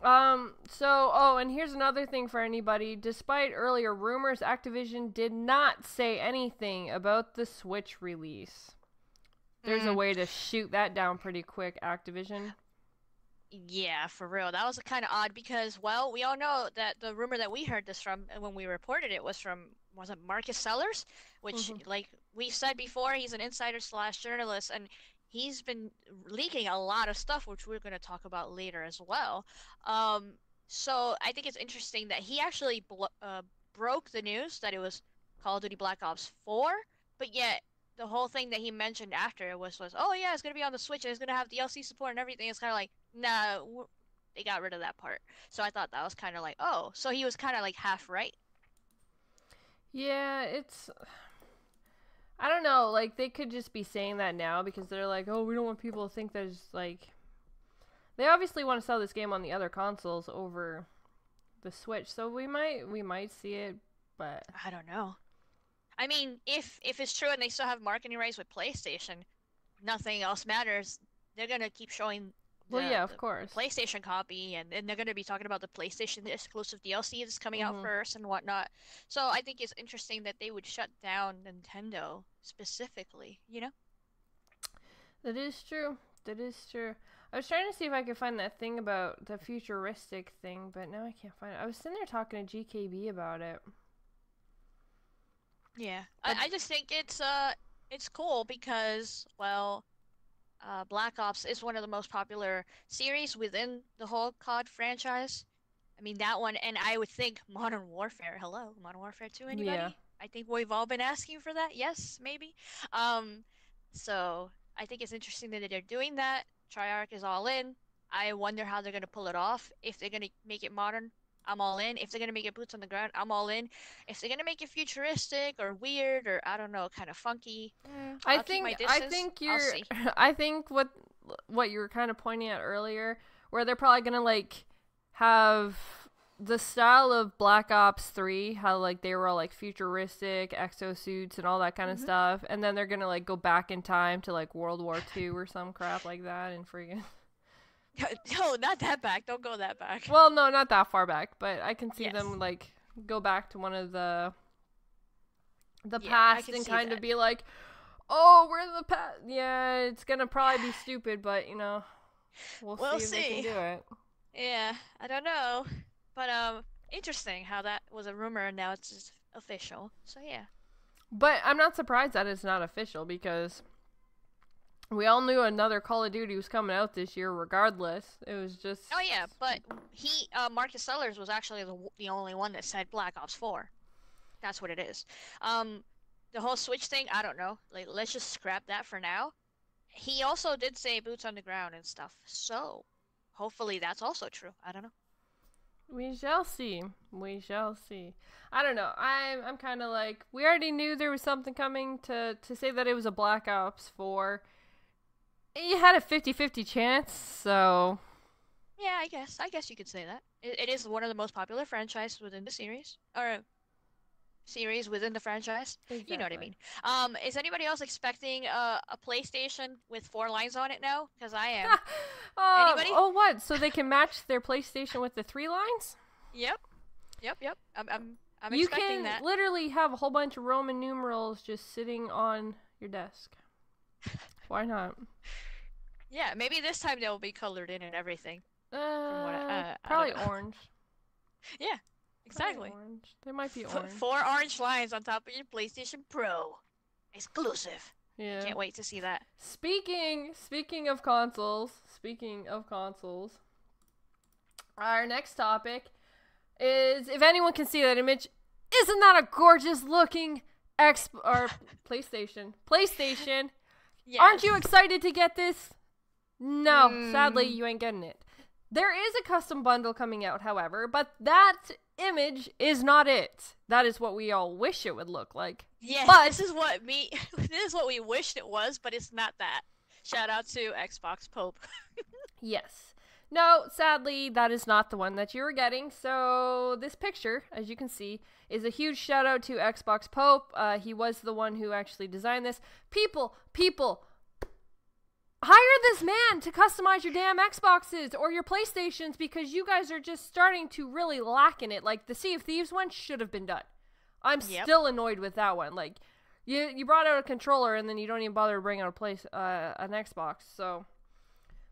A: And here's another thing for anybody. Despite earlier rumors, Activision did not say anything about the Switch release. There's a way to shoot that down pretty quick, Activision.
B: Yeah, for real. That was kind of odd because, well, we all know that the rumor that we heard this from when we reported it was it Marcus Sellers, which, like we said before, he's an insider slash journalist, and he's been leaking a lot of stuff, which we're going to talk about later as well. So I think it's interesting that he actually broke the news that it was Call of Duty Black Ops 4, but yet the whole thing that he mentioned after was oh yeah, it's gonna be on the Switch and it's gonna have DLC support and everything. It's kind of like, nah, they got rid of that part. So I thought that was kind of like, oh, so he was kind of like half right.
A: Yeah, I don't know, like they could just be saying that now because they're like, oh, we don't want people to think there's like they obviously want to sell this game on the other consoles over the Switch. So we might see it, but
B: I don't know. I mean, if it's true and they still have marketing rights with PlayStation, nothing else matters. They're gonna keep showing
A: of course.
B: The PlayStation copy, and they're gonna be talking about the PlayStation exclusive DLC that's coming out first and whatnot. So I think it's interesting that they would shut down Nintendo specifically, you know?
A: That is true. That is true. I was trying to see if I could find that thing about the futuristic thing, but now I can't find it. I was sitting there talking to GKB about it.
B: Yeah, I just think it's cool because, well, Black Ops is one of the most popular series within the whole COD franchise. I mean that one, and I would think Modern Warfare. Hello, Modern Warfare 2, anybody?
A: Yeah.
B: I think we've all been asking for that. Yes, maybe. So I think it's interesting that they're doing that. Treyarch is all in. I wonder how they're gonna pull it off. If they're gonna make it modern, I'm all in. If they're gonna make it boots on the ground, I'm all in. If they're gonna make it futuristic or weird or I don't know, kind of funky,
A: I think what you were kind of pointing at earlier, where they're probably gonna like have the style of Black Ops 3, how like they were all like futuristic exosuits and all that kind of stuff, and then they're gonna like go back in time to like World War II or some crap like that and friggin'.
B: No, not that back. Don't go that back.
A: Well, no, not that far back, but I can see them like go back to one of the
B: Yeah,
A: past and kind of be like, oh, we're in the past. Yeah, it's gonna probably be stupid, but you know, we'll see if they can do it.
B: Yeah, I don't know, but interesting how that was a rumor and now it's just official. So yeah.
A: But I'm not surprised that it's not official because we all knew another Call of Duty was coming out this year regardless. It was just...
B: Oh yeah, but Marcus Sellers was actually the only one that said Black Ops 4. That's what it is. The whole Switch thing, I don't know. Like, let's just scrap that for now. He also did say boots on the ground and stuff, so hopefully that's also true. I don't know.
A: We shall see. We shall see. I don't know. I'm kind of like, we already knew there was something coming. To say that it was a Black Ops 4, you had a 50-50 chance, so...
B: Yeah, I guess you could say that. It is one of the most popular franchises within the series. Or series within the franchise.
A: Exactly.
B: You know what I mean. Is anybody else expecting a PlayStation with 4 lines on it now? Because I am. Anybody?
A: Oh, what? So they can match their PlayStation with the 3 lines?
B: Yep. I'm
A: you
B: expecting that.
A: You can literally have a whole bunch of Roman numerals just sitting on your desk. Why not?
B: Yeah, maybe this time they'll be colored in and everything.
A: Probably orange.
B: Yeah, exactly.
A: Orange. They might be orange.
B: 4 orange lines on top of your PlayStation Pro. Exclusive.
A: Yeah.
B: Can't wait to see that.
A: Speaking of consoles, our next topic is, if anyone can see that image, isn't that a gorgeous looking PlayStation? PlayStation. Yes. Aren't you excited to get this? No, sadly you ain't getting it. There is a custom bundle coming out, however, but that image is not it. That is what we all wish it would look like.
B: Yes,
A: but
B: this is what we wished it was, but it's not that. Shout out to Xbox Pope.
A: Yes. No, sadly, that is not the one that you were getting. So this picture, as you can see, is a huge shout out to Xbox Pope. He was the one who actually designed this. People, hire this man to customize your damn Xboxes or your PlayStations, because you guys are just starting to really lack in it. Like, the Sea of Thieves one should have been done. I'm still annoyed with that one. Like, you brought out a controller and then you don't even bother to bring out an Xbox. So,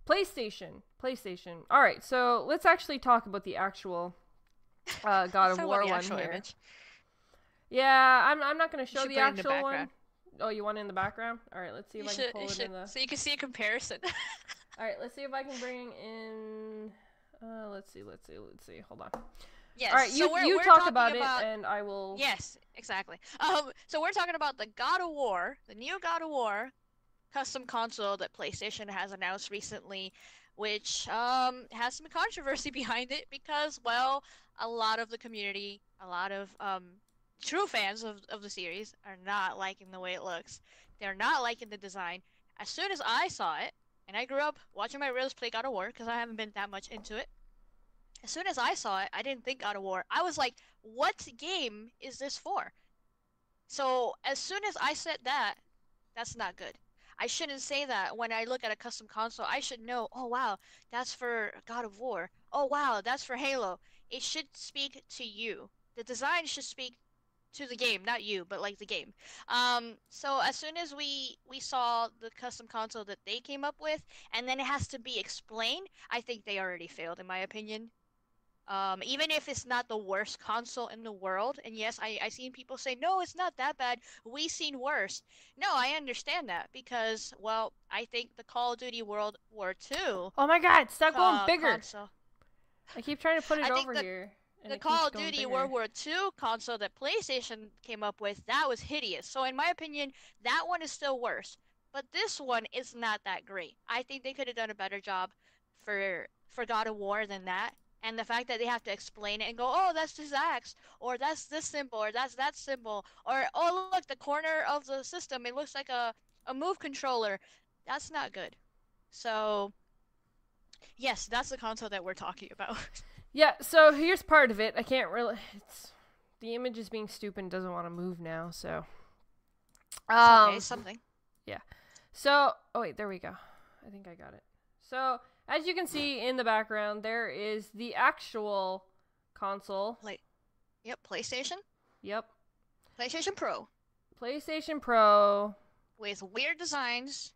A: PlayStation. All right, so let's actually talk about the actual God of War one here. Image. Yeah, I'm not going to show the actual one. Oh, you want it in the background? All right, let's see if I can pull it in the...
B: So you can see a comparison.
A: All right, let's see if I can bring in... Let's see. Hold on.
B: Yes.
A: All right, you talk about it, and I will...
B: Yes, exactly. So we're talking about the God of War, the new God of War custom console that PlayStation has announced recently, which has some controversy behind it because, well, a lot of the community, a lot of true fans of the series are not liking the way it looks. They're not liking the design. As soon as I saw it, and I grew up watching my reels play God of War because I haven't been that much into it. As soon as I saw it, I didn't think God of War. I was like, what game is this for? So as soon as I said that, that's not good. I shouldn't say that when I look at a custom console. I should know, oh wow, that's for God of War. Oh wow, that's for Halo. It should speak to you. The design should speak to the game, not you, but like the game. So as soon as we saw the custom console that they came up with, and then it has to be explained, I think they already failed, in my opinion. Even if it's not the worst console in the world, and yes, I seen people say, no, it's not that bad, we seen worse. No, I understand that, because, well, I think the Call of Duty World War II...
A: Oh my god, stop going bigger!
B: Console,
A: I keep trying to put it over here.
B: The Call of Duty World War II console that PlayStation came up with, that was hideous. So in my opinion, that one is still worse. But this one is not that great. I think they could have done a better job for God of War than that. And the fact that they have to explain it and go, oh, that's this axe, or that's this symbol, or that's that symbol, or, oh, look, the corner of the system, it looks like a move controller. That's not good. So, yes, that's the console that we're talking about.
A: Yeah, so here's part of it. I can't really... the image is being stupid and doesn't want to move now, so...
B: okay, something.
A: Yeah. So... Oh, wait, there we go. I think I got it. So, as you can see in the background, there is the actual console.
B: Yep, PlayStation.
A: Yep.
B: PlayStation Pro.
A: PlayStation Pro.
B: With weird designs,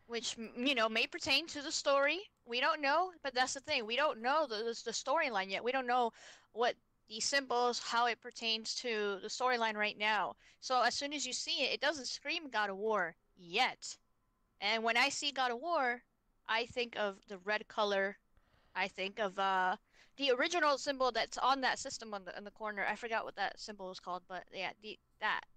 B: which, may pertain to the story. We don't know, but that's the thing. We don't know the storyline yet. We don't know what the symbols, how it pertains to the storyline right now. So as soon as you see it, it doesn't scream God of War yet. And when I see God of War, I think of the red color. I think of the original symbol that's on that system in the corner. I forgot what that symbol was called, but yeah,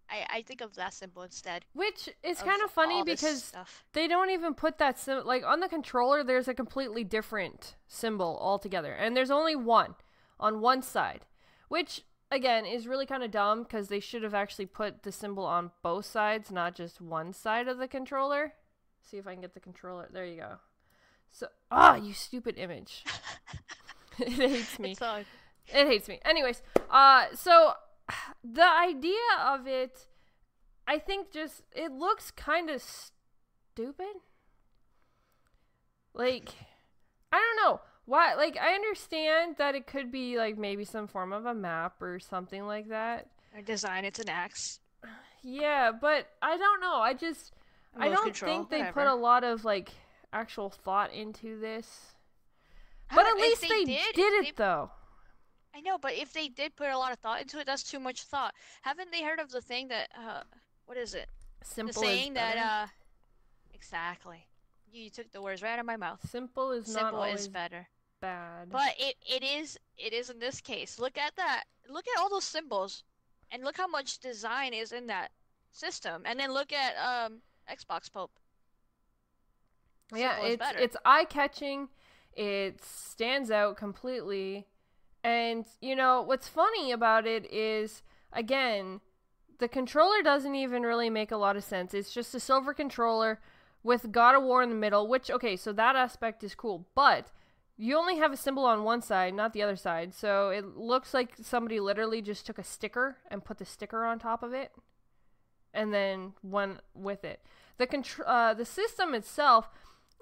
B: I think of that symbol instead.
A: Which is
B: Of
A: kind of funny
B: all this
A: because
B: stuff.
A: they don't even put that like on the controller. There's a completely different symbol altogether, and there's only one on one side, which again is really kind of dumb because they should have actually put the symbol on both sides, not just one side of the controller. See if I can get the controller. There you go. So, you stupid image. It hates me. It hates me. Anyways, so the idea of it, I think just, it looks kind of stupid. Like, I don't know. Why, like, I understand that it could be, like, maybe some form of a map or something like that.
B: Or design, it's an axe.
A: Yeah, but I don't know. I don't think they put a lot of, like, actual thought into this. But at least they did it, though.
B: I know, but if they did put a lot of thought into it, that's too much thought. Haven't they heard of the thing that, what is it?
A: Simple
B: the saying
A: is better.
B: that, exactly. You took the words right out of my mouth.
A: Simple is not always
B: better.
A: Bad.
B: But it is in this case. Look at that. Look at all those symbols. And look how much design is in that system. And then look at, Xbox Pope.
A: Yeah, it's eye-catching. It stands out completely. And, what's funny about it is, again, the controller doesn't even really make a lot of sense. It's just a silver controller with God of War in the middle, which, okay, so that aspect is cool. But you only have a symbol on one side, not the other side. So it looks like somebody literally just took a sticker and put the sticker on top of it and then went with it. The system itself...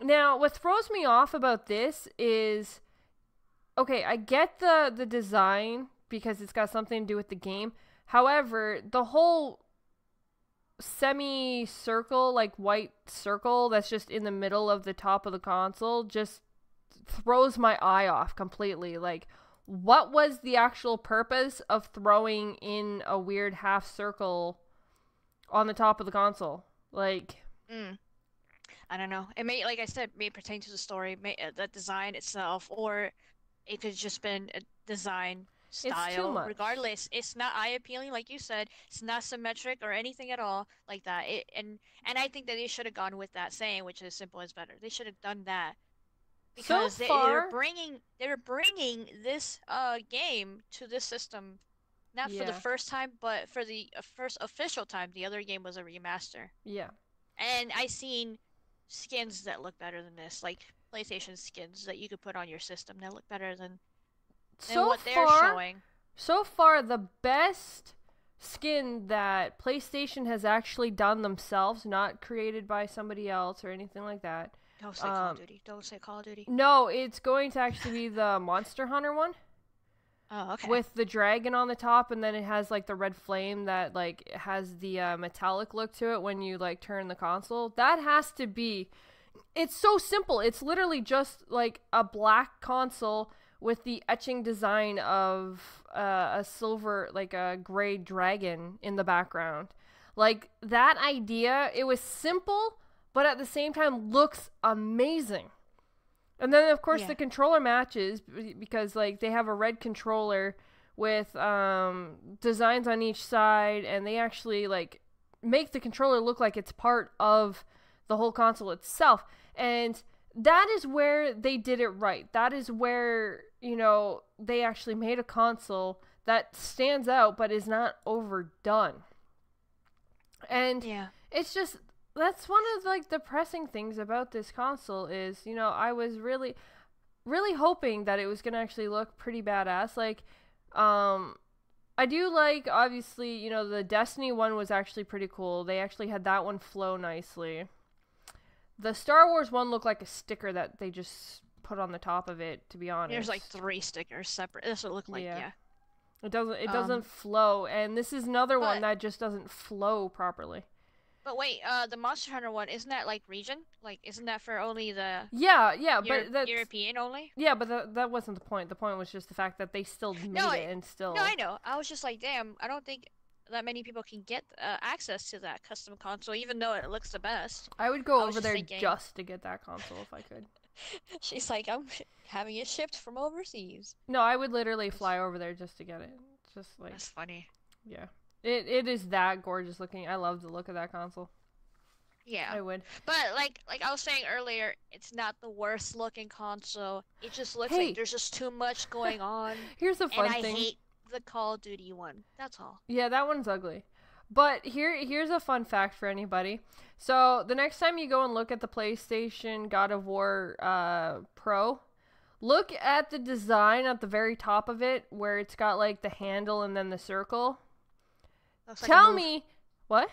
A: Now, what throws me off about this is, okay, I get the design because it's got something to do with the game. However, the whole semi-circle, like white circle that's just in the middle of the top of the console just throws my eye off completely. Like, what was the actual purpose of throwing in a weird half circle on the top of the console? Like...
B: I don't know. It may, like I said, may pertain to the story, the design itself, or it could just been a design style.
A: It's too much.
B: Regardless, it's not eye appealing, like you said. It's not symmetric or anything at all like that. And I think that they should have gone with that saying, which is simple is better. They should have done that because they were bringing this game to this system, not for the first time, but for the first official time. The other game was a remaster.
A: Yeah.
B: And I seen skins that look better than this, like PlayStation skins that you could put on your system that look better than what they're showing.
A: So far, the best skin that PlayStation has actually done themselves, not created by somebody else or anything like that.
B: Don't say Call of Duty. Don't say Call of Duty.
A: No, it's going to actually be the Monster Hunter one.
B: Oh, okay.
A: With the dragon on the top, and then it has, like, the red flame that, like, has the metallic look to it when you, like, turn the console. That has to be... It's so simple. It's literally just, like, a black console with the etching design of a silver, like, a gray dragon in the background. Like, that idea, it was simple, but at the same time looks amazing. And then, of course, the controller matches because, like, they have a red controller with designs on each side, and they actually, like, make the controller look like it's part of the whole console itself. And that is where they did it right. That is where, they actually made a console that stands out but is not overdone. And it's just... That's one of, like, the pressing things about this console is, I was really, really hoping that it was going to actually look pretty badass. Like, I do like, obviously, the Destiny one was actually pretty cool. They actually had that one flow nicely. The Star Wars one looked like a sticker that they just put on the top of it, to be honest.
B: There's, like, 3 stickers separate. That's what it looked like, yeah.
A: It doesn't flow, and this is another one that just doesn't flow properly.
B: But wait, the Monster Hunter one, isn't that like region? Like, isn't that for only the
A: but that's
B: European only?
A: Yeah, but that wasn't the point. The point was just the fact that they still made it and still.
B: No, I know. I was just like, damn, I don't think that many people can get access to that custom console, even though it looks the best.
A: I would go over there just to get that console if I could.
B: She's like, I'm having it shipped from overseas.
A: No, I would literally fly over there just to get it. Just like
B: that's funny.
A: Yeah. It is that gorgeous looking. I love the look of that console.
B: Yeah.
A: I would.
B: But like I was saying earlier, it's not the worst looking console. It just looks like there's just too much going on.
A: Here's the fun thing.
B: And I hate the Call of Duty one. That's all.
A: Yeah, that one's ugly. But here's a fun fact for anybody. So the next time you go and look at the PlayStation God of War Pro, look at the design at the very top of it where it's got like the handle and then the circle.
B: Looks like
A: Tell me what?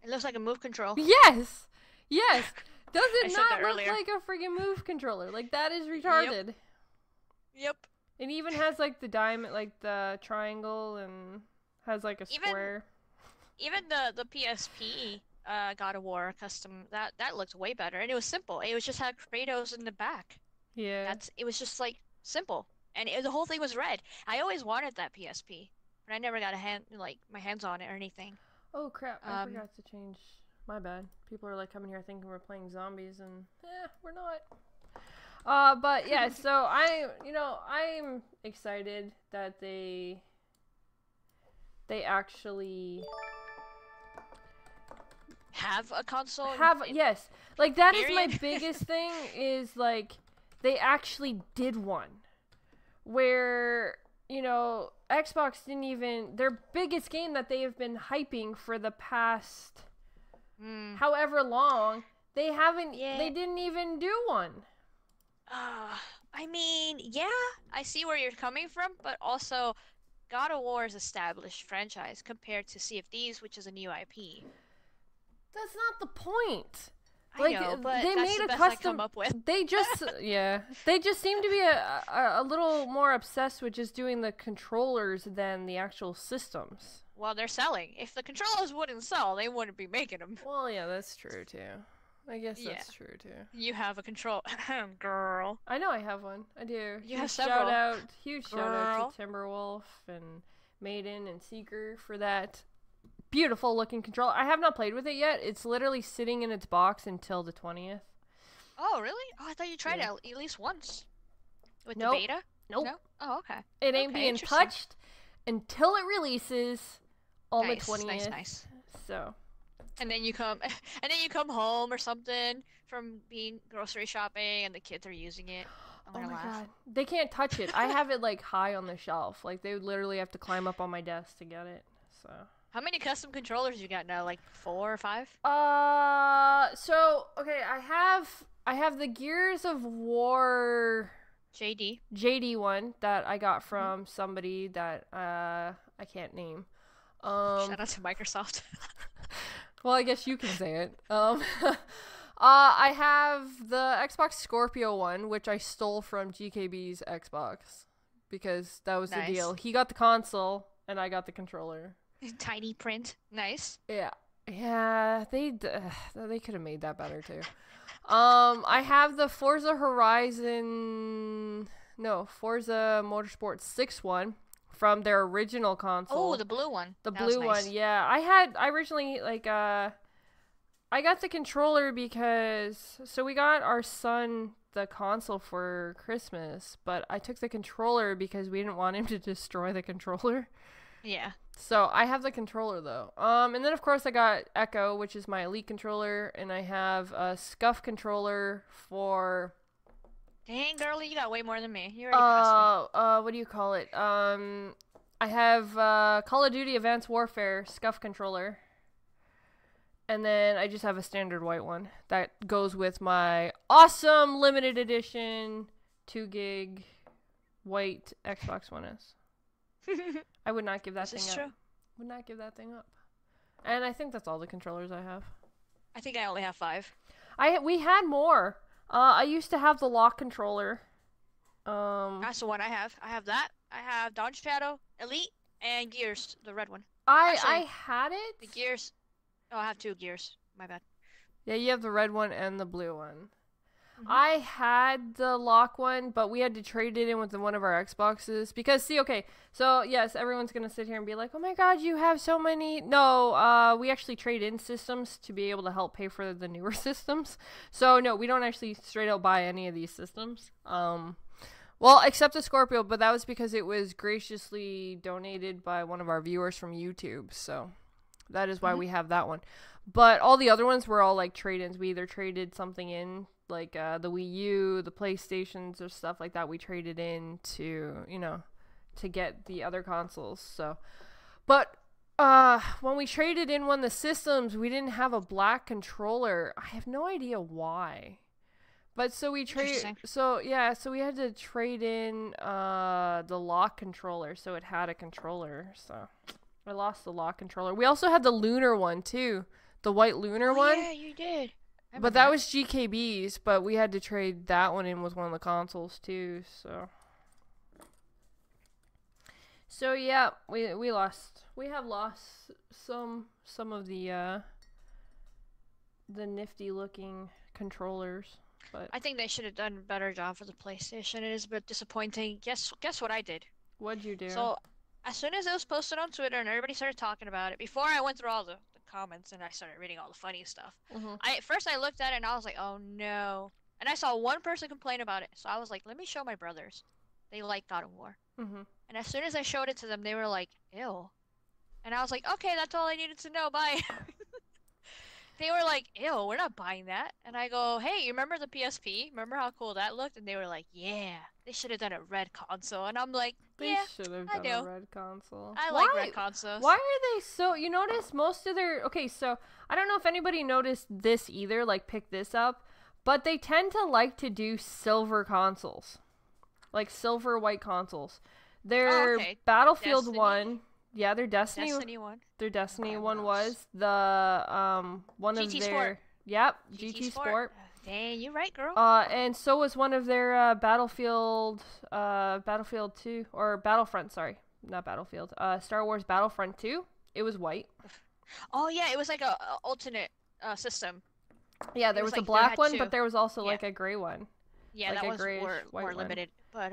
B: It looks like a move control.
A: Yes. Yes. Does it not look
B: earlier.
A: like a friggin' move controller? Like that is retarded.
B: Yep.
A: It even has like the diamond, like the triangle, and has like a square.
B: Even the PSP God of War custom that looked way better, and it was simple. It was just had Kratos in the back.
A: Yeah.
B: It was just like simple, and the whole thing was red. I always wanted that PSP, but I never got my hands on it or anything.
A: Oh crap! I forgot to change. My bad. People are like coming here thinking we're playing zombies, and we're not. But yeah, so I'm excited that they actually
B: have a console.
A: Yes, like that is my biggest thing. Is like they actually did one, where Xbox didn't even their biggest game that they have been hyping for the past however long they haven't. They didn't even do one.
B: I mean, yeah, I see where you're coming from, but also God of War is established franchise compared to Sea of Thieves, which is a new IP.
A: That's not the point.
B: I know, but
A: they
B: that's
A: made
B: the
A: a
B: best
A: custom.
B: I come up with.
A: They just they just seem to be a little more obsessed with just doing the controllers than the actual systems.
B: Well, they're selling. If the controllers wouldn't sell, they wouldn't be making them.
A: Well, yeah, that's true too. I guess that's true too.
B: You have a control, girl.
A: I know I have one. I do.
B: You have several.
A: Huge shout out to Timberwolf and Maiden and Seeker for that beautiful looking controller. I have not played with it yet. It's literally sitting in its box until the 20th.
B: Oh, really? Oh, I thought you tried it at least once. With the beta?
A: Nope.
B: No? Oh, okay.
A: It ain't being touched until it releases on the 20th.
B: Nice.
A: So.
B: And then you come home or something from being grocery shopping, and the kids are using it.
A: Oh my god, they can't touch it. I have it like high on the shelf. Like they would literally have to climb up on my desk to get it. So.
B: How many custom controllers you got now? Like 4 or 5?
A: So okay, I have the Gears of War JD one that I got from somebody that I can't name.
B: Shout out to Microsoft.
A: Well, I guess you can say it. I have the Xbox Scorpio one, which I stole from GKB's Xbox because that was the deal. He got the console and I got the controller.
B: Tiny print, nice.
A: Yeah. They could have made that better too. I have the Forza Motorsport 6 one. From their original console.
B: Oh, the blue one.
A: The blue one, yeah. I originally, I got the controller because, so we got our son the console for Christmas, but I took the controller because we didn't want him to destroy the controller.
B: Yeah.
A: So I have the controller though. And then of course I got Echo, which is my Elite controller, and I have a Scuff controller for...
B: Dang, girlie, you got way more than me. You already passed me.
A: What do you call it? I have Call of Duty Advanced Warfare Scuff controller. And then I just have a standard white one that goes with my awesome limited edition 2 gig white Xbox One S. I would not give that thing up. Would not give that thing up. And I think that's all the controllers I have.
B: I think I only have 5.
A: We had more. I used to have the lock controller.
B: That's the one I have. I have that. I have Dawn Shadow, Elite, and Gears, the red one.
A: I
B: Actually,
A: had it.
B: the Gears. Oh, I have 2 Gears. My bad.
A: Yeah, you have the red one and the blue one.
B: Mhm.
A: I had the lock one, but we had to trade it in with one of our Xboxes because see, okay, so yes, everyone's gonna sit here and be like, "Oh my God, you have so many." No, we actually trade in systems to be able to help pay for the newer systems. So no, we don't actually straight out buy any of these systems. Well, except the Scorpio, but that was because it was graciously donated by one of our viewers from YouTube. So that is why we have that one. But all the other ones were all like trade-ins. We either traded something in, like the Wii U, the PlayStations, or stuff like that. We traded in to, you know, to get the other consoles. So, but when we traded in one of the systems, we didn't have a black controller. I have no idea why. But so we so we had to trade in the lock controller, so it had a controller. So I lost the lock controller. We also had the lunar one too. The white lunar one.
B: Yeah, you did.
A: But that was GKB's, but we had to trade that one in with one of the consoles too, so. So yeah, we have lost some of the nifty looking controllers, but
B: I think they should have done a better job for the PlayStation. It is a bit disappointing. Guess what I did?
A: What'd you do?
B: So, as soon as it was posted on Twitter and everybody started talking about it, before I went through all the comments and I started reading all the funny stuff, first I looked at it and I was like, oh no. And I saw one person complain about it, so I was like, let me show my brothers. They like God of War. And as soon as I showed it to them, they were like, ew. And I was like, okay, that's all I needed to know. Bye. They were like, ew, we're not buying that. And I go, hey, you remember the PSP? Remember how cool that looked? And they were like, yeah, they should have done a red console. And I'm like,
A: they should have done a red console.
B: I like red consoles.
A: Why are they so... You notice most of their... Okay, so I don't know if anybody noticed this either, like pick this up, but they tend to like to do silver consoles. Like silver white consoles. Their Battlefield
B: Destiny.
A: 1... Yeah, their Destiny
B: 1.
A: Their Destiny one was the one
B: GT
A: of their
B: Sport.
A: Yep, GT Sport.
B: Dang, you're right, girl.
A: And so was one of their Battlefield 2 or Battlefront, sorry, not Battlefield. Star Wars Battlefront 2. It was white.
B: Oh yeah, it was like a alternate system.
A: Yeah, there was
B: like
A: a black one,
B: 2.
A: but there was also like a gray one.
B: Yeah,
A: like
B: that was more
A: one.
B: limited. But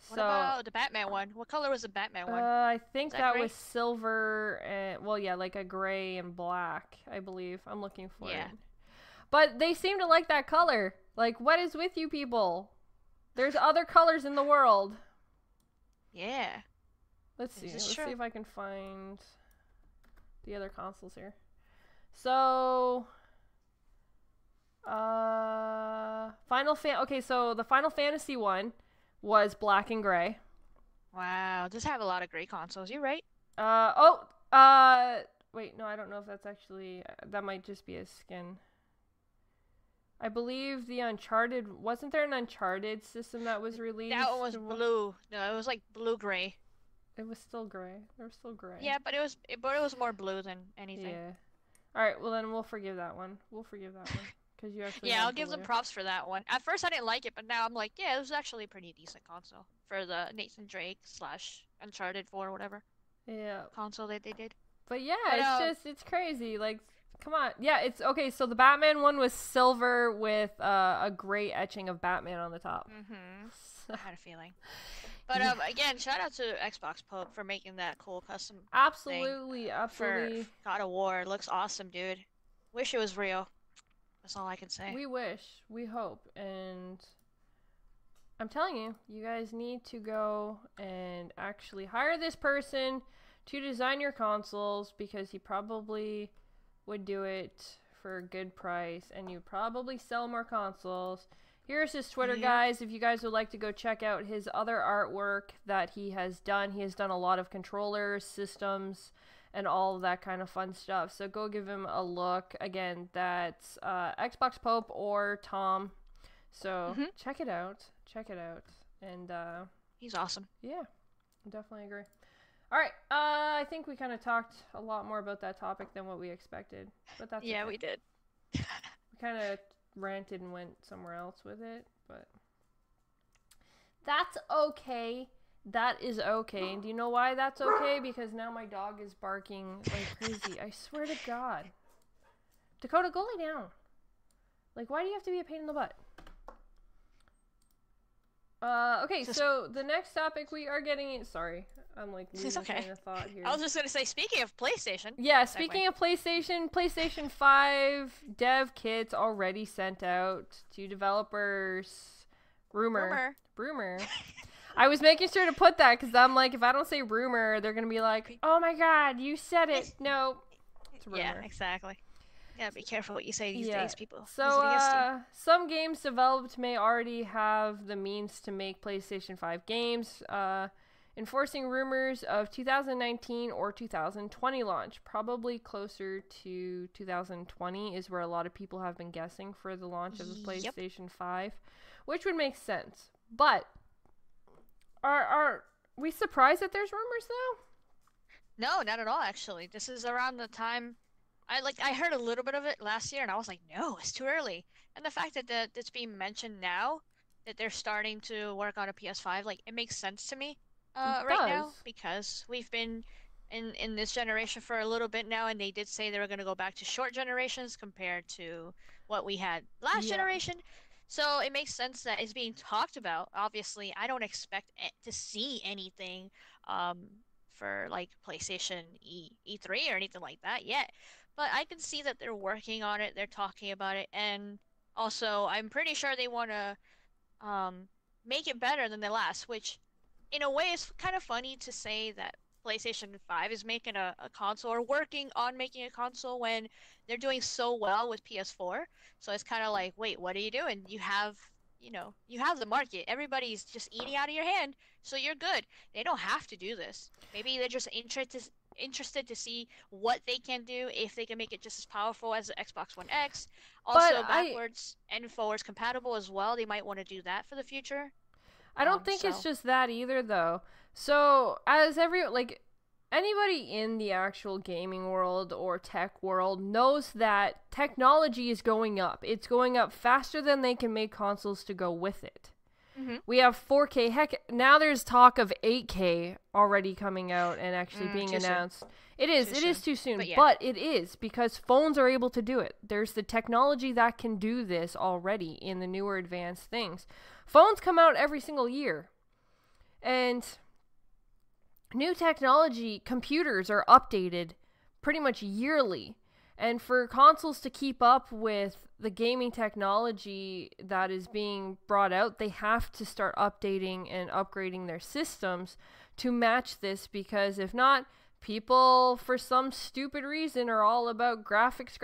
B: what about the Batman one? What color was the Batman one?
A: I think that was
B: gray?
A: silver and well, yeah, like a gray and black, I believe. I'm looking for it. But they seem to like that color. Like, what is with you people? There's other colors in the world.
B: Yeah.
A: Let's see. Let's see if I can find the other consoles here. So, okay, so the Final Fantasy one was black and gray.
B: Wow, does have a lot of gray consoles. You're right.
A: Wait, no, I don't know if that's actually, that might just be a skin. I believe the Uncharted, wasn't there an Uncharted system that was released?
B: That one was blue. No, it was like blue-gray.
A: It was still gray. They were still gray.
B: Yeah, but it was more blue than anything.
A: Yeah. Alright, well then we'll forgive that one. We'll forgive that one. Because you actually
B: I'll give them props for that one. At first I didn't like it, but now I'm like, yeah, it was actually a pretty decent console. For the Nathan Drake / Uncharted 4 or whatever.
A: Yeah.
B: Console that they did.
A: But yeah, it's crazy. Like, come on. Yeah, it's okay. So the Batman one was silver with a gray etching of Batman on the top.
B: I had a feeling. But again, shout out to Xbox Pope for making that cool custom
A: absolutely
B: for God of War. It looks awesome, dude. Wish it was real. That's all I can say.
A: We wish. We hope. And I'm telling you, you guys need to go and actually hire this person to design your consoles because he probably would do it for a good price and you probably sell more consoles. Here's his Twitter, guys, if you guys would like to go check out his other artwork that he has done. He has done a lot of controllers, systems, and all of that kind of fun stuff. So go give him a look. Again, that's Xbox Pope or Tom. So check it out. Check it out. And
B: he's awesome.
A: Yeah, I definitely agree. All right, I think we kind of talked a lot more about that topic than what we expected, but that's okay.
B: We did.
A: We kind of ranted and went somewhere else with it, but that's okay. That is okay. And do you know why that's okay? Because now my dog is barking like crazy. I swear to God. Dakota, go lay down. Like, why do you have to be a pain in the butt? Okay, so the next topic we are getting... Sorry, I'm like losing train of thought here.
B: I was just going to say, speaking of PlayStation...
A: Yeah, speaking of PlayStation 5 dev kits already sent out to developers. Rumor. I was making sure to put that because I'm like, if I don't say rumor, they're going to be like, oh my God, you said it. No, it's rumor.
B: Yeah, exactly. Yeah, be careful what you say these days, people.
A: So, some games developed may already have the means to make PlayStation 5 games, enforcing rumors of 2019 or 2020 launch. Probably closer to 2020 is where a lot of people have been guessing for the launch of the PlayStation 5, which would make sense. But are we surprised that there's rumors, though?
B: No, not at all, actually. This is around the time... I heard a little bit of it last year, and I was like, no, it's too early. And the fact that it's being mentioned now, that they're starting to work on a PS5, like, it makes sense to me right now, because we've been in this generation for a little bit now, and they did say they were going to go back to short generations compared to what we had last generation. So it makes sense that it's being talked about. Obviously, I don't expect to see anything for, like, PlayStation E3 or anything like that yet. But I can see that they're working on it, they're talking about it, and also I'm pretty sure they want to make it better than the last, which in a way is kind of funny to say that PlayStation 5 is making a console or working on making a console when they're doing so well with PS4. So it's kind of like, wait, what are you doing? You have the market. Everybody's just eating out of your hand, so you're good. They don't have to do this. Maybe they're just interested to see what they can do, if they can make it just as powerful as the Xbox One X. Also, backwards and forwards compatible as well. They might want to do that for the future.
A: I don't think it's just that either, though. So, as anybody in the actual gaming world or tech world knows that technology is going up. It's going up faster than they can make consoles to go with it. We have 4K. Heck, now there's talk of 8K already coming out and actually being announced. It is too soon, but it is because phones are able to do it. There's the technology that can do this already in the newer advanced things. Phones come out every single year. And new technology, computers are updated pretty much yearly. And for consoles to keep up with the gaming technology that is being brought out, they have to start updating and upgrading their systems to match this, because if not, people, for some stupid reason, are all about graphics,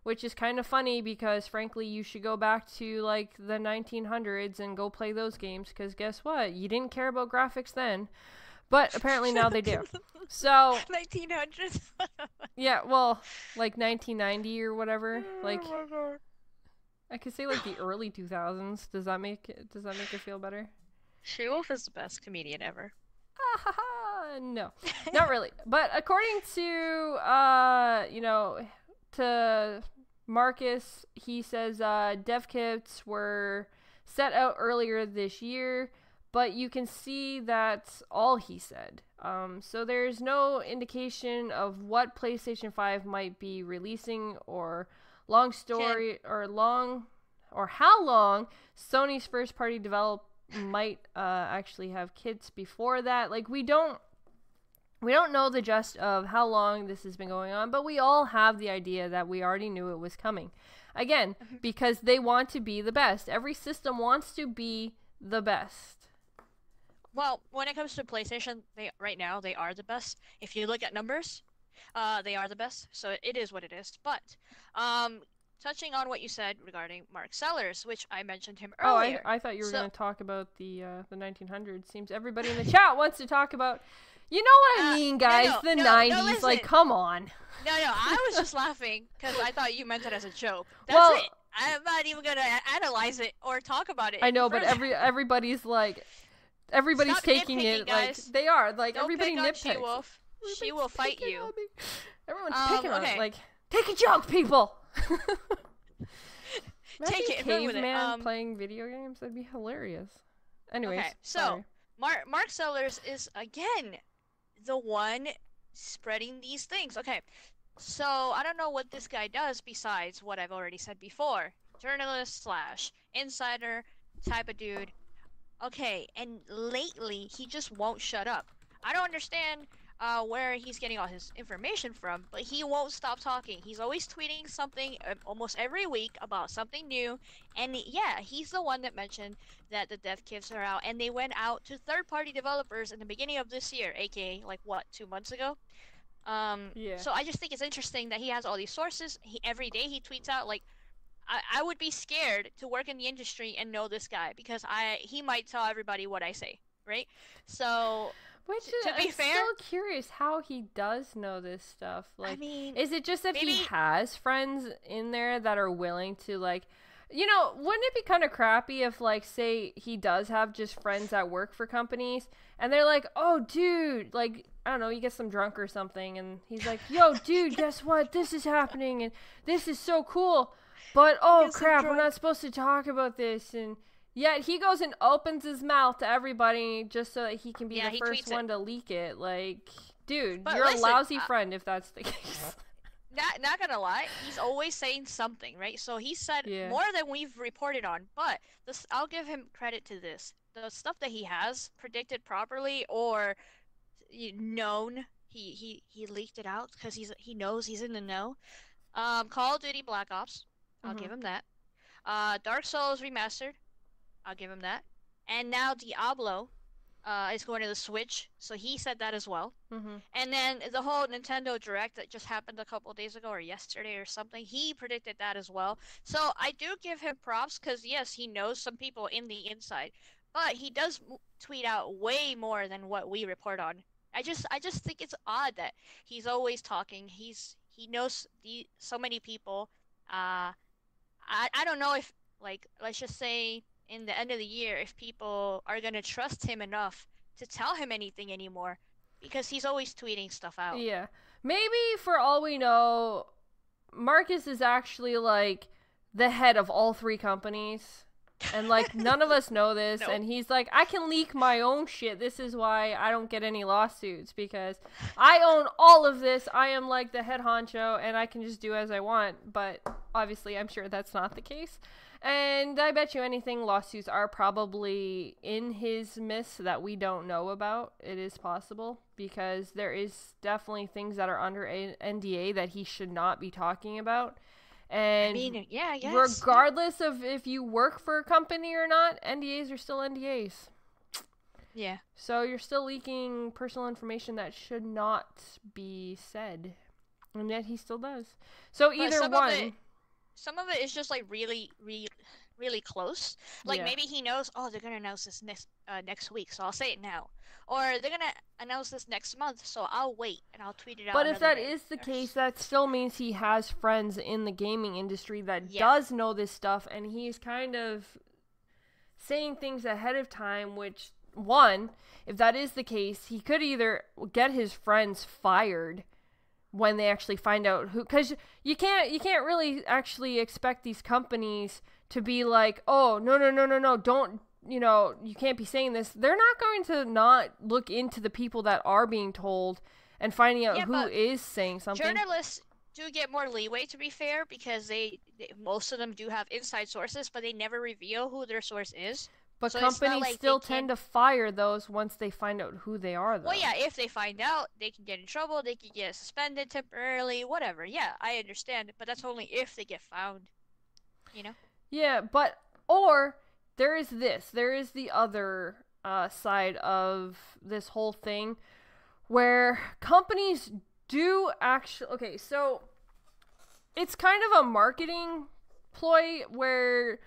A: which is kind of funny because, frankly, you should go back to, like, the 1900s and go play those games, because guess what? You didn't care about graphics then. But apparently now they do. So
B: 1900s.
A: Yeah, well, like 1990 or whatever. Like, I could say like the early 2000s. Does that make it feel better?
B: Shewulf is the best comedian ever.
A: No, not really. But according to to Marcus, he says dev kits were set out earlier this year. But you can see that's all he said. So there's no indication of what PlayStation 5 might be releasing, or how long Sony's first party develop might actually have kits before that. Like, we don't know the gist of how long this has been going on, but we all have the idea that we already knew it was coming. Again, because they want to be the best. Every system wants to be the best.
B: Well, when it comes to PlayStation, right now they are the best. If you look at numbers, they are the best. So it is what it is. But touching on what you said regarding Mark Sellers, which I mentioned him earlier.
A: Oh, I thought you were going to talk about the 1900s. Seems everybody in the chat wants to talk about. You know what I mean, guys? The 90s. Like, come on.
B: No, I was just laughing because I thought you meant it as a joke. That's it. I'm not even going to analyze it or talk about it.
A: I know, but everybody's like. Everybody's taking it like they are. Like, everybody nitpicks.
B: Shewulf. She will fight you.
A: Everyone's picking on it. Like, take a joke, people.
B: Take it and run with it.
A: Caveman playing video games, that'd be hilarious. Anyways,
B: okay, so Mark Sellers is again the one spreading these things. Okay, so I don't know what this guy does besides what I've already said before. Journalist slash insider type of dude. Okay, and lately he just won't shut up. I don't understand where he's getting all his information from, but he won't stop talking. He's always tweeting something almost every week about something new. And yeah, he's the one that mentioned that the dev kits are out, and they went out to third-party developers in the beginning of this year, aka like what, 2 months ago?
A: Yeah.
B: So I just think it's interesting that he has all these sources. Every day he tweets out like, I would be scared to work in the industry and know this guy because he might tell everybody what I say, right? So,
A: Which
B: to be
A: I'm
B: fair,
A: still curious how he does know this stuff. Like,
B: I mean,
A: is it just that
B: maybe,
A: he has friends in there that are willing to, like, you know, wouldn't it be kind of crappy if, like, say he does have just friends that work for companies and they're like, oh, dude, like, I don't know, you get some drunk or something and he's like, yo, dude, guess what? This is happening and this is so cool. But, oh, crap, we're not supposed to talk about this. And yet he goes and opens his mouth to everybody just so that he can be the first one to leak it. Like, dude, you're a lousy friend if that's the case.
B: Not gonna lie, he's always saying something, right? So he said more than we've reported on, but I'll give him credit to this. The stuff that he has predicted properly or known, he leaked it out because he knows he's in the know. Call of Duty Black Ops, I'll give him that. Dark Souls Remastered, I'll give him that. And now Diablo is going to the Switch, so he said that as well. And then the whole Nintendo Direct that just happened a couple of days ago or yesterday or something, he predicted that as well. So I do give him props because yes, he knows some people in the inside, but he does tweet out way more than what we report on. I just think it's odd that he's always talking. He knows so many people. I don't know if, like, let's just say in the end of the year, if people are gonna trust him enough to tell him anything anymore, because he's always tweeting stuff out.
A: Yeah, maybe for all we know, Marcus is actually like the head of all three companies, and like none of us know this.
B: Nope.
A: And he's like, I can leak my own shit. This is why I don't get any lawsuits, because I own all of this. I am like the head honcho, and I can just do as I want. But obviously, I'm sure that's not the case. And I bet you anything, lawsuits are probably in his midst that we don't know about. It is possible, because there is definitely things that are under NDA that he should not be talking about. And
B: I mean, yeah, I guess.
A: Regardless of if you work for a company or not, NDAs are still NDAs.
B: Yeah.
A: So you're still leaking personal information that should not be said. And yet he still does. So either one...
B: Some of it is just like really close. Like maybe he knows, oh, they're gonna announce this next week, so I'll say it now. Or they're gonna announce this next month, so I'll wait and I'll tweet it out.
A: But if that is the case, that still means he has friends in the gaming industry that does know this stuff, and he's kind of saying things ahead of time, which, one, if that is the case, he could either get his friends fired when they actually find out who, because you can't really actually expect these companies to be like, oh, no, don't, you know, you can't be saying this. They're not going to not look into the people that are being told and finding out who is saying something.
B: Journalists do get more leeway, to be fair, because most of them do have inside sources, but they never reveal who their source is.
A: But so companies still tend to fire those once they find out who they are, though.
B: Well, yeah, if they find out, they can get in trouble, they can get suspended temporarily, whatever. Yeah, I understand, but that's only if they get found, you know?
A: Yeah, but, or, there is the other side of this whole thing, where companies do actually, okay, so, it's kind of a marketing ploy where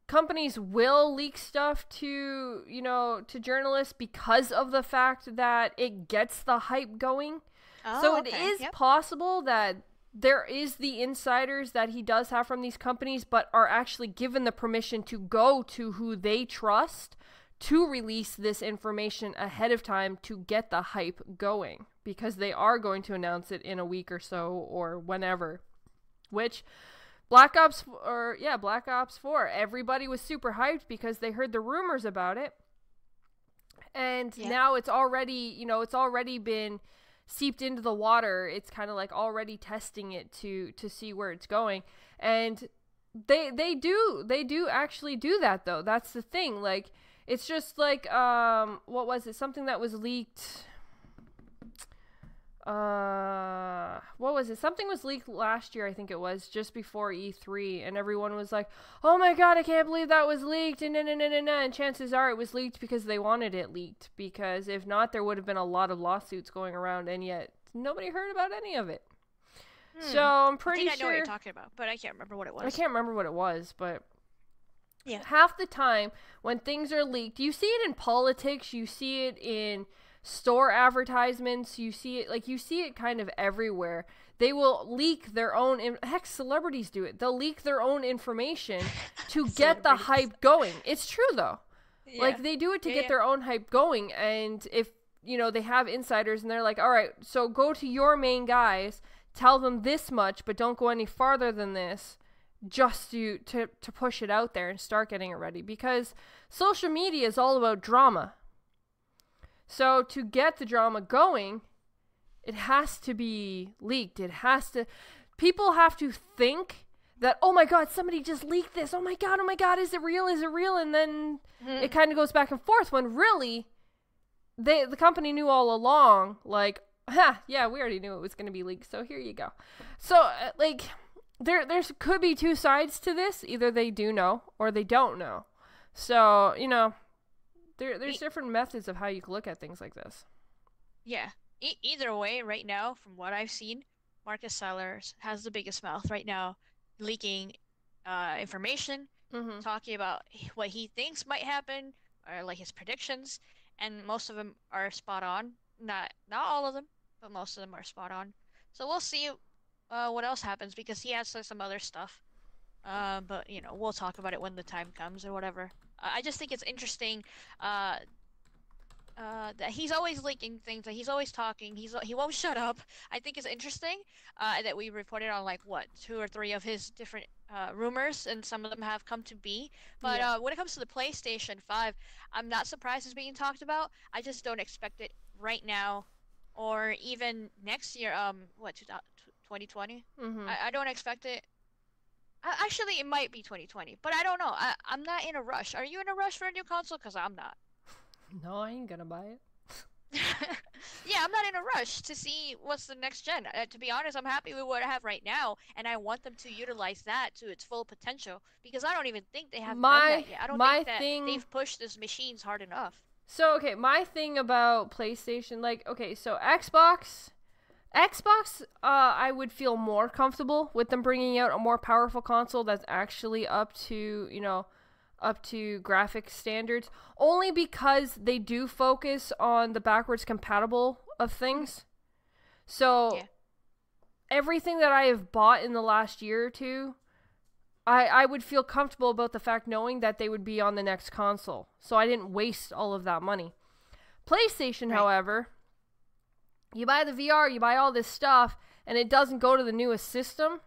A: companies will leak stuff to, you know, to journalists because of the fact that it gets the hype going. Oh, so it is possible that there is the insiders that he does have from these companies, but are actually given the permission to go to who they trust to release this information ahead of time to get the hype going, because they are going to announce it in a week or so or whenever, which... Black Ops 4, everybody was super hyped because they heard the rumors about it. And now it's already, you know, it's already been seeped into the water. It's kind of like already testing it to see where it's going. And they do actually do that, though. That's the thing. Like, it's just like, what was it? Something that was leaked. What was it? Something was leaked last year, I think it was, just before E3, and everyone was like, oh my god, I can't believe that was leaked, and chances are it was leaked because they wanted it leaked, because if not, there would have been a lot of lawsuits going around, and yet nobody heard about any of it. So I'm pretty sure... I know
B: what you're talking about, but I can't remember what it was.
A: I can't remember what it was, but...
B: Yeah.
A: Half the time, when things are leaked, you see it in politics, you see it in store advertisements, you see it kind of everywhere. They will leak their own, heck, celebrities do it. They'll leak their own information to get the hype going. It's true, though. Yeah. Like, they do it to get their own hype going, and if, you know, they have insiders, and they're like, all right, so go to your main guys, tell them this much, but don't go any farther than this, just to push it out there and start getting it ready, because social media is all about drama. So to get the drama going, it has to be leaked. People have to think that, oh my god, somebody just leaked this. Oh my god, is it real? Is it real? And then it kind of goes back and forth, when really the company knew all along, like, yeah, we already knew it was going to be leaked, so here you go. So, like, there could be two sides to this. Either they do know or they don't know. So, you know, there's different methods of how you can look at things like this.
B: Yeah. Either way, right now, from what I've seen, Marcus Sellers has the biggest mouth right now, leaking information, talking about what he thinks might happen, or like his predictions, and most of them are spot on. Not all of them, but most of them are spot on. So we'll see what else happens, because he has some other stuff. But, you know, we'll talk about it when the time comes or whatever. I just think it's interesting that he's always leaking things, that he's always talking, he won't shut up. I think it's interesting that we reported on, like, what, 2 or 3 of his different rumors, and some of them have come to be. But when it comes to the PlayStation 5, I'm not surprised it's being talked about. I just don't expect it right now, or even next year, 2020? I don't expect it. Actually, it might be 2020, but I don't know. I'm not in a rush. Are you in a rush for a new console? Because I'm not.
A: No, I ain't gonna buy it.
B: Yeah, I'm not in a rush to see what's the next gen. To be honest, I'm happy with what I have right now, and I want them to utilize that to its full potential, because I don't even think they have done that yet. I don't think that they've pushed these machines hard enough.
A: So, okay, my thing about PlayStation, like, okay, so Xbox, I would feel more comfortable with them bringing out a more powerful console that's actually up to, you know, up to graphic standards, only because they do focus on the backwards compatible of things. So everything that I have bought in the last year or two, I would feel comfortable about the fact knowing that they would be on the next console, so I didn't waste all of that money. PlayStation, however, you buy the VR, you buy all this stuff, and it doesn't go to the newest system.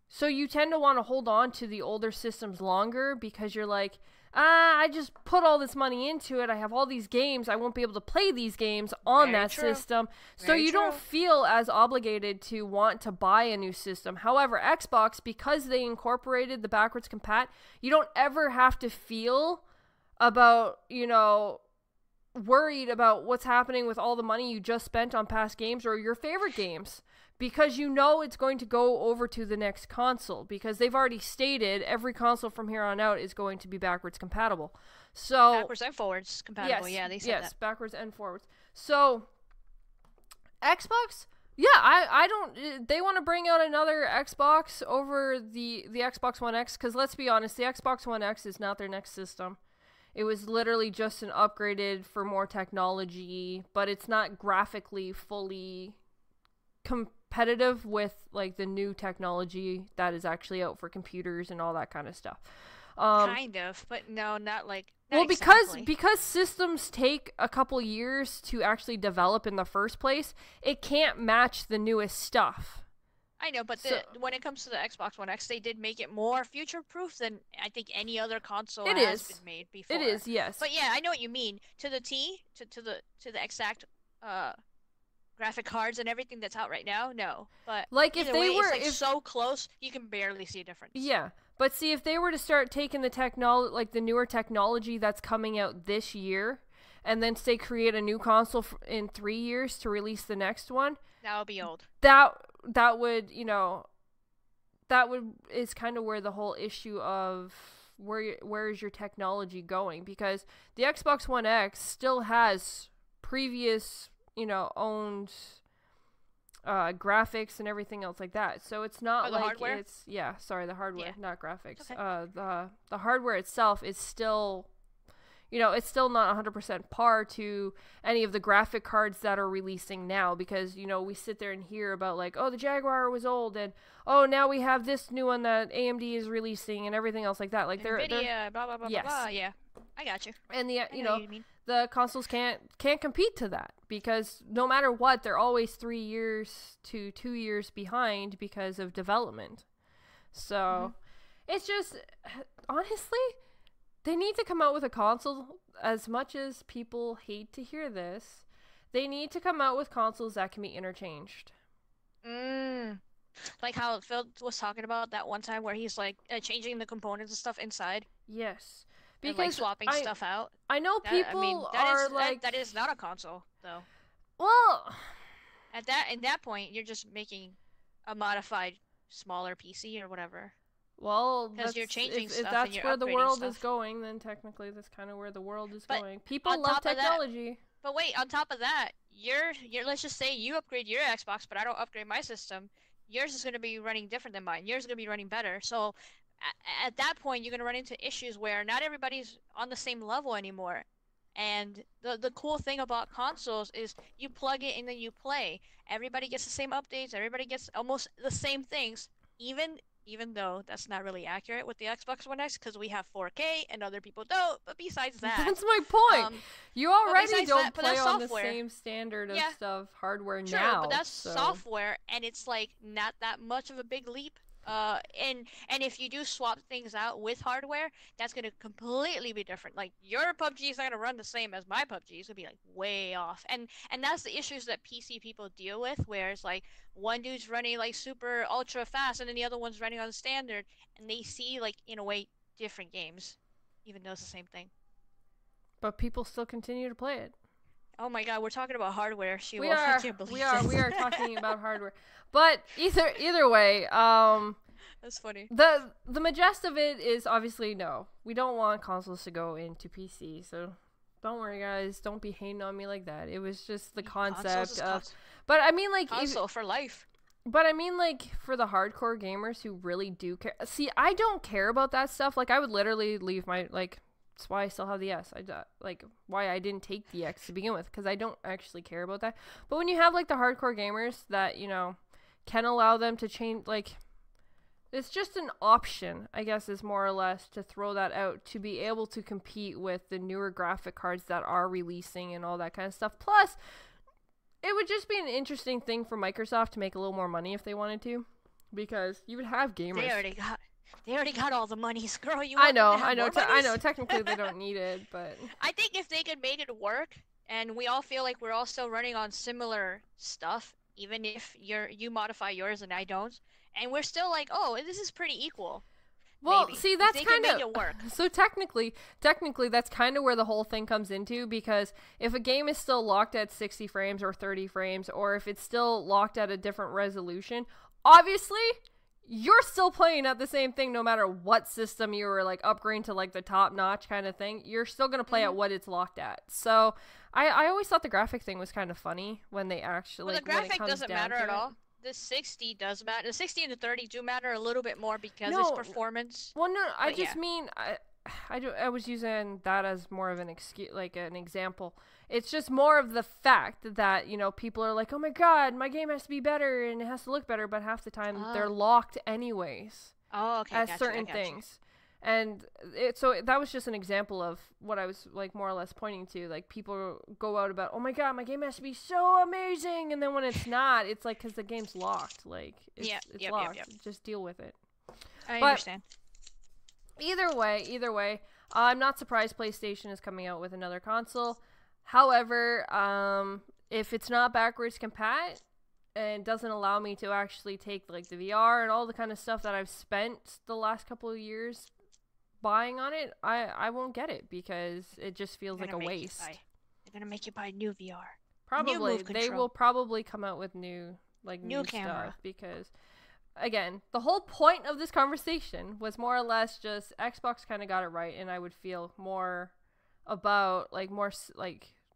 A: So you tend to want to hold on to the older systems longer, because you're like, I just put all this money into it. I have all these games. I won't be able to play these games on that system. So you don't feel as obligated to want to buy a new system. However, Xbox, because they incorporated the backwards compat, you don't ever have to feel about, you know, worried about what's happening with all the money you just spent on past games or your favorite games, because you know it's going to go over to the next console, because they've already stated every console from here on out is going to be backwards compatible. So
B: backwards and forwards compatible. Yes, they said that.
A: Backwards and forwards. So Xbox, I don't, they want to bring out another Xbox over the Xbox One X, because let's be honest, the Xbox One X is not their next system. It was literally just an upgraded for more technology, but it's not graphically fully competitive with, like, the new technology that is actually out for computers and all that kind of stuff.
B: Kind of, but no, not like...
A: Well, because systems take a couple years to actually develop in the first place, it can't match the newest stuff.
B: I know, but when it comes to the Xbox One X, they did make it more future-proof than I think any other console has been made before.
A: It is, yes.
B: But yeah, I know what you mean. To the exact graphic cards and everything that's out right now, no. But
A: like if they were
B: so close, you can barely see a difference.
A: Yeah, but see, if they were to start taking the technology, like the newer technology that's coming out this year, and then say create a new console in 3 years to release the next one,
B: that would be old.
A: That would, that is kind of where the whole issue of where is your technology going, because the Xbox One X still has previous, owned graphics and everything else like that. So it's not like
B: hardware?
A: The hardware, not graphics.
B: Okay.
A: The hardware itself is still, it's still not 100% par to any of the graphic cards that are releasing now, because, we sit there and hear about like, oh, the Jaguar was old, and oh, now we have this new one that AMD is releasing and everything else like that. Like
B: NVIDIA, blah, blah, blah,
A: yes.
B: blah, yeah. I got you.
A: And
B: you mean.
A: The consoles can't compete to that, because no matter what, they're always 3 years to 2 years behind because of development. So it's just, honestly, they need to come out with a console. As much as people hate to hear this, they need to come out with consoles that can be interchanged.
B: Like how Phil was talking about that one time where he's like changing the components and stuff inside.
A: Yes.
B: Because and, like, swapping stuff out.
A: I know people
B: that is not a console, though.
A: Well,
B: in that point, you're just making a modified, smaller PC or whatever.
A: Well,
B: because you're changing stuff.
A: If that's
B: and you're
A: where the world
B: stuff.
A: is going, then technically that's kind of where the world is going. People love technology.
B: But wait, on top of that, you're let's just say you upgrade your Xbox, but I don't upgrade my system. Yours is going to be running different than mine. Yours is going to be running better. So at that point, you're going to run into issues where not everybody's on the same level anymore. And the cool thing about consoles is you plug it and then you play. Everybody gets the same updates. Everybody gets almost the same things, even though that's not really accurate with the Xbox One X, because we have 4K and other people don't. But besides that,
A: that's my point. You already don't play on the
B: software.
A: Same standard of stuff hardware
B: True,
A: now.
B: But that's software, and it's like not that much of a big leap. And if you do swap things out with hardware, that's gonna completely be different. Like your PUBG is not gonna run the same as my PUBG. It's gonna be like way off. And that's the issues that PC people deal with, where it's like one dude's running like super ultra fast, and then the other one's running on standard, and they see like in a way different games, even though it's the same thing.
A: But people still continue to play it.
B: Oh my God, we're talking about hardware.
A: We are talking about hardware. But either way,
B: that's funny.
A: The majest of it is obviously no. We don't want consoles to go into PC, so don't worry, guys. Don't be hating on me like that. It was just the concept of. But I mean, like
B: console for life.
A: But I mean, like, for the hardcore gamers who really do care. See, I don't care about that stuff. Like, I would literally leave my like. That's why I still have the S. Why I didn't take the X to begin with, because I don't actually care about that. But when you have like the hardcore gamers that can allow them to change, like, it's just an option, I guess, is more or less to throw that out to be able to compete with the newer graphic cards that are releasing and all that kind of stuff. Plus, it would just be an interesting thing for Microsoft to make a little more money if they wanted to, because you would have gamers.
B: They already got all the monies, girl.
A: I know. Technically, they don't need it, but
B: I think if they could make it work, and we all feel like we're all still running on similar stuff, even if you modify yours and I don't, and we're still like, oh, this is pretty equal.
A: Well,
B: maybe.
A: See, that's kind of
B: it work.
A: So technically, that's kind of where the whole thing comes into, because if a game is still locked at 60 frames or 30 frames, or if it's still locked at a different resolution, obviously you're still playing at the same thing no matter what system you were like upgrading to like the top notch kind of thing. You're still going to play at what it's locked at. So I always thought the graphic thing was kind of funny when they actually,
B: the graphic doesn't matter at all. The 60 does matter. The 60 and the 30 do matter a little bit more because it's performance.
A: Well, no, I just mean I was using that as more of an excuse, like an example. It's just more of the fact that, people are like, oh my God, my game has to be better and it has to look better, but half the time they're locked anyways.
B: Oh, okay.
A: As certain things. And so that was just an example of what I was like more or less pointing to. Like people go out about, oh my god, my game has to be so amazing, and then when it's not, it's like because the game's locked. Like it's locked. Just deal with it.
B: I understand.
A: Either way, I'm not surprised PlayStation is coming out with another console. However, if it's not backwards compat and doesn't allow me to actually take like the VR and all the kind of stuff that I've spent the last couple of years buying on it, I won't get it because it just feels like a waste.
B: They're gonna make you buy new VR.
A: Probably they will probably come out with new
B: camera
A: stuff because again, the whole point of this conversation was more or less just Xbox kind of got it right, and I would feel more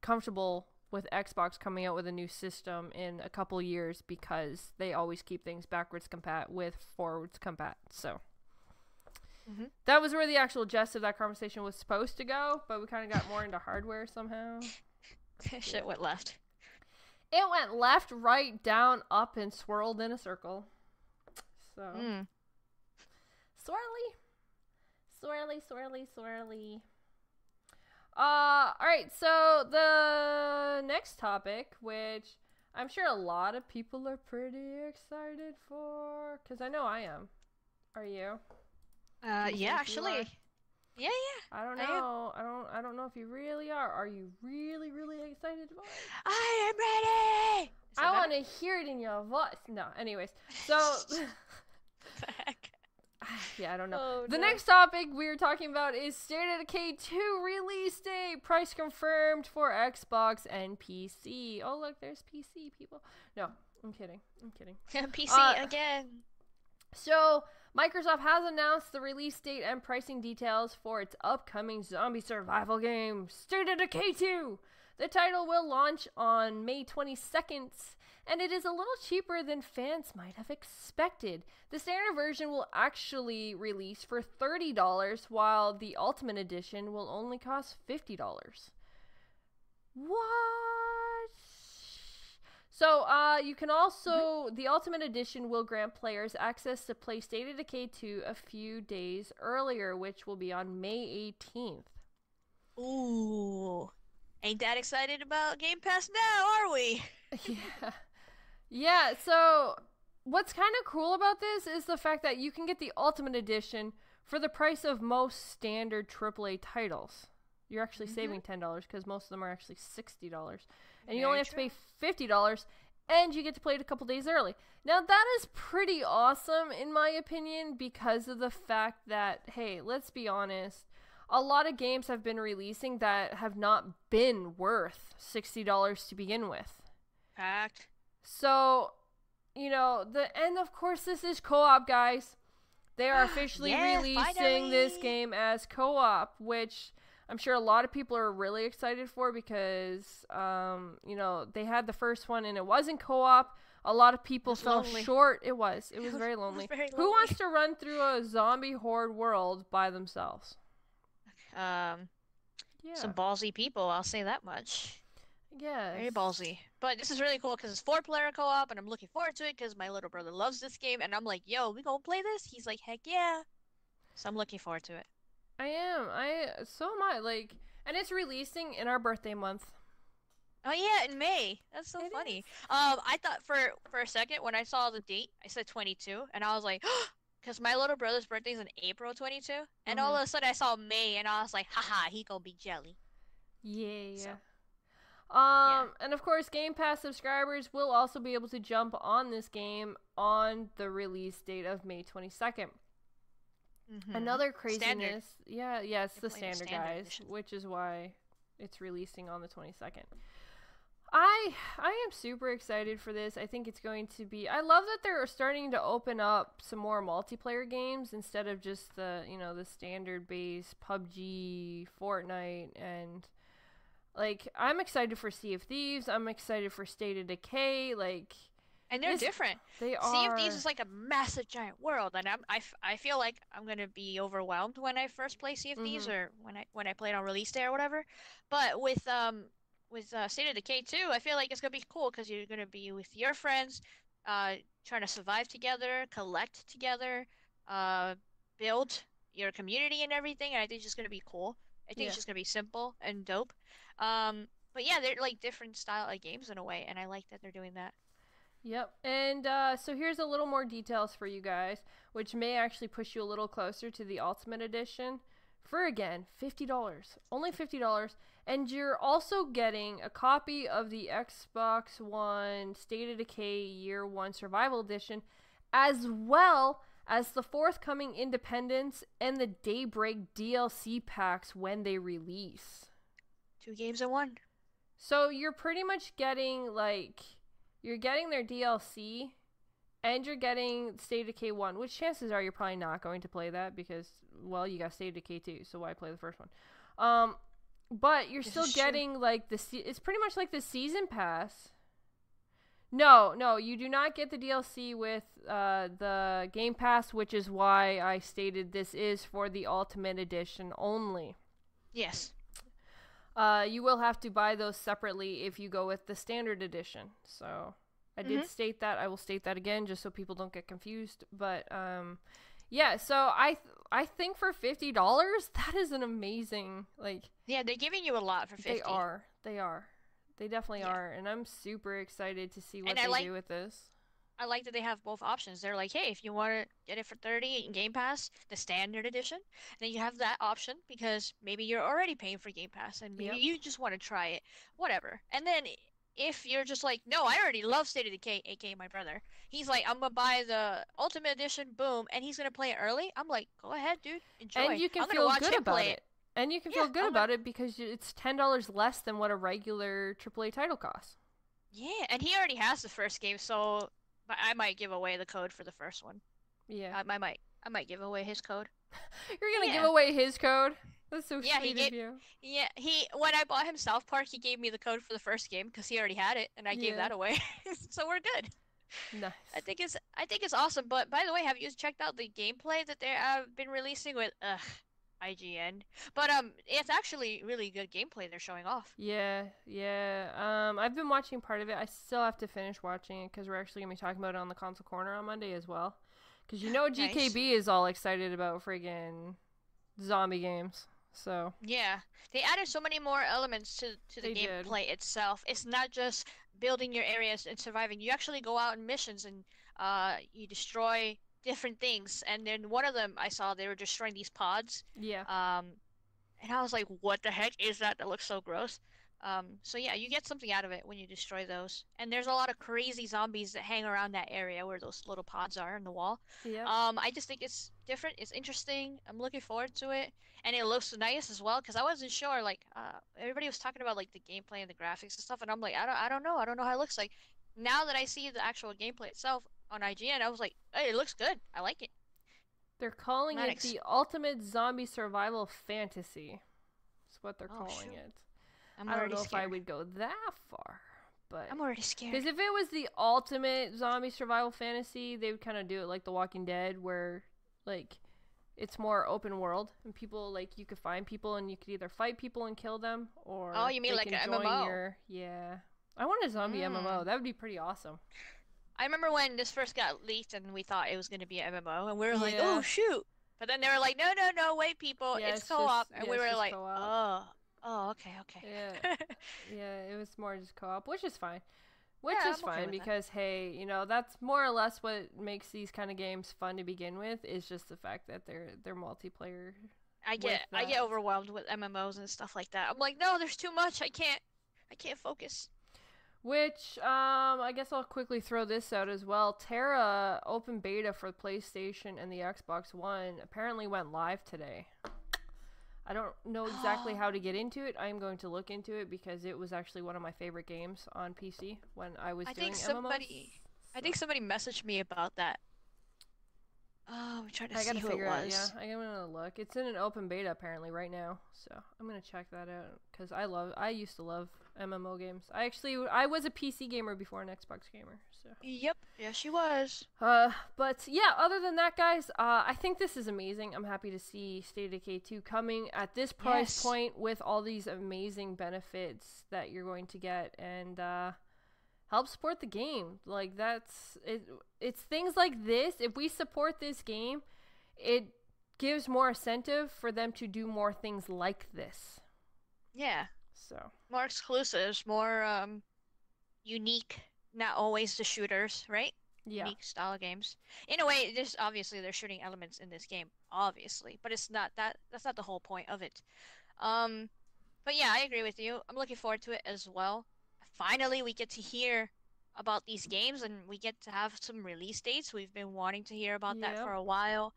A: comfortable with Xbox coming out with a new system in a couple years because they always keep things backwards compat with forwards compat. So that was where the actual gist of that conversation was supposed to go, but we kind of got more into hardware somehow.
B: Shit went left.
A: It went left, right, down, up, and swirled in a circle. So swirly. Alright, so the next topic, which I'm sure a lot of people are pretty excited for, because I know I am. Are you?
B: Yeah, actually. Yeah.
A: I don't know. I don't know if you really are. Are you really, really excited about it?
B: I am ready!
A: I want to hear it in your voice. No, anyways. So... Yeah, I don't know.
B: Oh,
A: the next topic we were talking about is State of Decay 2 release date. Price confirmed for Xbox and PC. Oh, look, there's PC people. No, I'm kidding.
B: PC again.
A: So, Microsoft has announced the release date and pricing details for its upcoming zombie survival game, State of Decay 2. The title will launch on May 22nd, and it is a little cheaper than fans might have expected. The standard version will actually release for $30, while the Ultimate Edition will only cost $50. What? So, you can also, the Ultimate Edition will grant players access to play State of Decay 2 a few days earlier, which will be on May 18th.
B: Ooh. Ain't that excited about Game Pass now, are we?
A: Yeah, so what's kind of cool about this is the fact that you can get the Ultimate Edition for the price of most standard AAA titles. You're actually saving $10 because most of them are actually $60. And you only have to pay $50, and you get to play it a couple days early. Now, that is pretty awesome, in my opinion, because of the fact that, hey, let's be honest, a lot of games have been releasing that have not been worth $60 to begin with.
B: Fact.
A: So, you know, and of course this is co-op, guys. They are officially releasing this game as co-op, which I'm sure a lot of people are really excited for because, you know, they had the first one and it wasn't co-op. A lot of people fell short. It was very lonely. Who wants to run through a zombie horde world by themselves?
B: Some ballsy people, I'll say that much.
A: Yeah.
B: Very ballsy. But this is really cool because it's 4-player co-op, and I'm looking forward to it because my little brother loves this game, and I'm like, yo, we gonna play this? He's like, heck yeah. So I'm looking forward to it.
A: So am I. Like, and it's releasing in our birthday month.
B: Oh yeah, in May. That's so funny. I thought for a second when I saw the date, I said 22, and I was like, because my little brother's birthday is in April 22, and all of a sudden I saw May, and I was like, haha, he gonna be jelly.
A: Yeah. So, and of course, Game Pass subscribers will also be able to jump on this game on the release date of May 22nd. Another craziness. It's the standard, guys, edition. Which is why it's releasing on the 22nd. I am super excited for this. I think it's going to be... I love that they're starting to open up some more multiplayer games instead of just the, you know, the standard base PUBG, Fortnite, and... Like, I'm excited for Sea of Thieves. I'm excited for State of Decay. Like...
B: And they're different.
A: They are.
B: Sea of Thieves is like a massive, giant world, and I feel like I'm gonna be overwhelmed when I first play Sea of Thieves, or when I play it on release day or whatever. But with State of Decay 2, I feel like it's gonna be cool because you're gonna be with your friends, trying to survive together, collect together, build your community and everything. And I think it's just gonna be cool. I think
A: Yeah.
B: it's just gonna be simple and dope. But yeah, they're like different style of games in a way, and I like that they're doing that.
A: Yep. And so here's a little more details for you guys, which may actually push you a little closer to the Ultimate Edition for, again, $50. Only $50. And you're also getting a copy of the Xbox One State of Decay Year 1 Survival Edition, as well as the forthcoming Independence and the Daybreak DLC packs when they release.
B: 2 games in one.
A: So you're pretty much getting, like, you're getting their DLC, and you're getting State of Decay 1, which chances are you're probably not going to play that because, well, you got State of Decay 2, so why play the first one? But you're still getting, like, it's pretty much like the Season Pass. No, you do not get the DLC with the Game Pass, which is why I stated this is for the Ultimate Edition only.
B: Yes.
A: You will have to buy those separately if you go with the Standard Edition. So I did state that. I will state that again just so people don't get confused. But yeah, so I think for $50, that is an amazing, like...
B: Yeah, they're giving you a lot for $50.
A: They are. They definitely are. And I'm super excited to see what
B: And
A: they do with this.
B: I like that they have both options. They're like, hey, if you want to get it for $30 in Game Pass, the Standard Edition, then you have that option because maybe you're already paying for Game Pass and maybe you just want to try it, whatever. And then if you're just like, no, I already love State of Decay, aka my brother. He's like, I'm gonna buy the Ultimate Edition, boom, and he's gonna play it early. I'm like, go ahead, dude, enjoy.
A: And you can feel good about it. And you can feel good about it because it's $10 less than what a regular AAA title costs.
B: Yeah, and he already has the first game, so I might give away the code for the first one.
A: Yeah.
B: I might give away his code.
A: You're gonna give away his code? That's so sweet of you.
B: Yeah, when I bought him South Park, he gave me the code for the first game because he already had it, and I gave that away. So we're good.
A: Nice.
B: I think it's awesome. But by the way, have you checked out the gameplay that they have been releasing with IGN? But it's actually really good gameplay they're showing off.
A: Yeah. I've been watching part of it. I still have to finish watching it because we're actually gonna be talking about it on the Console Corner on Monday as well. Because you know GKB is all excited about friggin' zombie games. So
B: yeah, they added so many more elements to the gameplay itself. It's not just building your areas and surviving. You actually go out on missions and you destroy different things. And then one of them I saw they were destroying these pods.
A: Yeah.
B: And I was like, what the heck is that? That looks so gross. So yeah, you get something out of it when you destroy those. And there's a lot of crazy zombies that hang around that area where those little pods are in the wall.
A: Yeah.
B: I just think it's different. It's interesting. I'm looking forward to it. And it looks nice as well because I wasn't sure. Like, everybody was talking about like the gameplay and the graphics and stuff, and I'm like, I don't know. I don't know how it looks like. Now that I see the actual gameplay itself on IGN, I was like, hey, it looks good. I like it.
A: They're calling it the Ultimate Zombie Survival Fantasy. That's what they're calling it. I don't know if I would go that far, but
B: I'm already scared.
A: Because if it was the Ultimate Zombie Survival Fantasy, they would kind of do it like The Walking Dead, where like it's more open world and people like you could find people and you could either fight people and kill them or
B: you mean like an MMO?
A: Yeah, I want a zombie MMO. That would be pretty awesome.
B: I remember when this first got leaked and we thought it was going to be an MMO and we were like, oh shoot, but then they were like, no, wait, people, it's co-op, and we were like, oh, okay.
A: Yeah, it was more just co-op, which is fine. Which is fine because, hey, you know, that's more or less what makes these kind of games fun to begin with, is just the fact that they're multiplayer.
B: I get overwhelmed with MMOs and stuff like that. I'm like, no, there's too much. I can't focus.
A: Which, I guess I'll quickly throw this out as well. Terra open beta for PlayStation and the Xbox One apparently went live today. I don't know exactly how to get into it. I'm going to look into it because it was actually one of my favorite games on PC when I was doing MMOs.
B: I think somebody messaged me about that. Oh, I'm trying to see who it was.
A: I'm gonna look. It's in an open beta apparently right now, so I'm gonna check that out because I used to love MMO games. I was a PC gamer before an Xbox gamer. So.
B: Yep. Yeah, she was.
A: But yeah, other than that, guys, I think this is amazing. I'm happy to see State of Decay 2 coming at this price point with all these amazing benefits that you're going to get, and help support the game. Like, that's it. It's things like this. If we support this game, it gives more incentive for them to do more things like this.
B: Yeah.
A: So
B: More exclusives, more unique, not always the shooters, right?
A: yeah,
B: Unique style of games. In a way, there's obviously there's shooting elements in this game, obviously, but it's not that's not the whole point of it. Um, but yeah, I agree with you. I'm looking forward to it as well. Finally, we get to hear about these games and we get to have some release dates. We've been wanting to hear about that
A: yep,
B: for a while.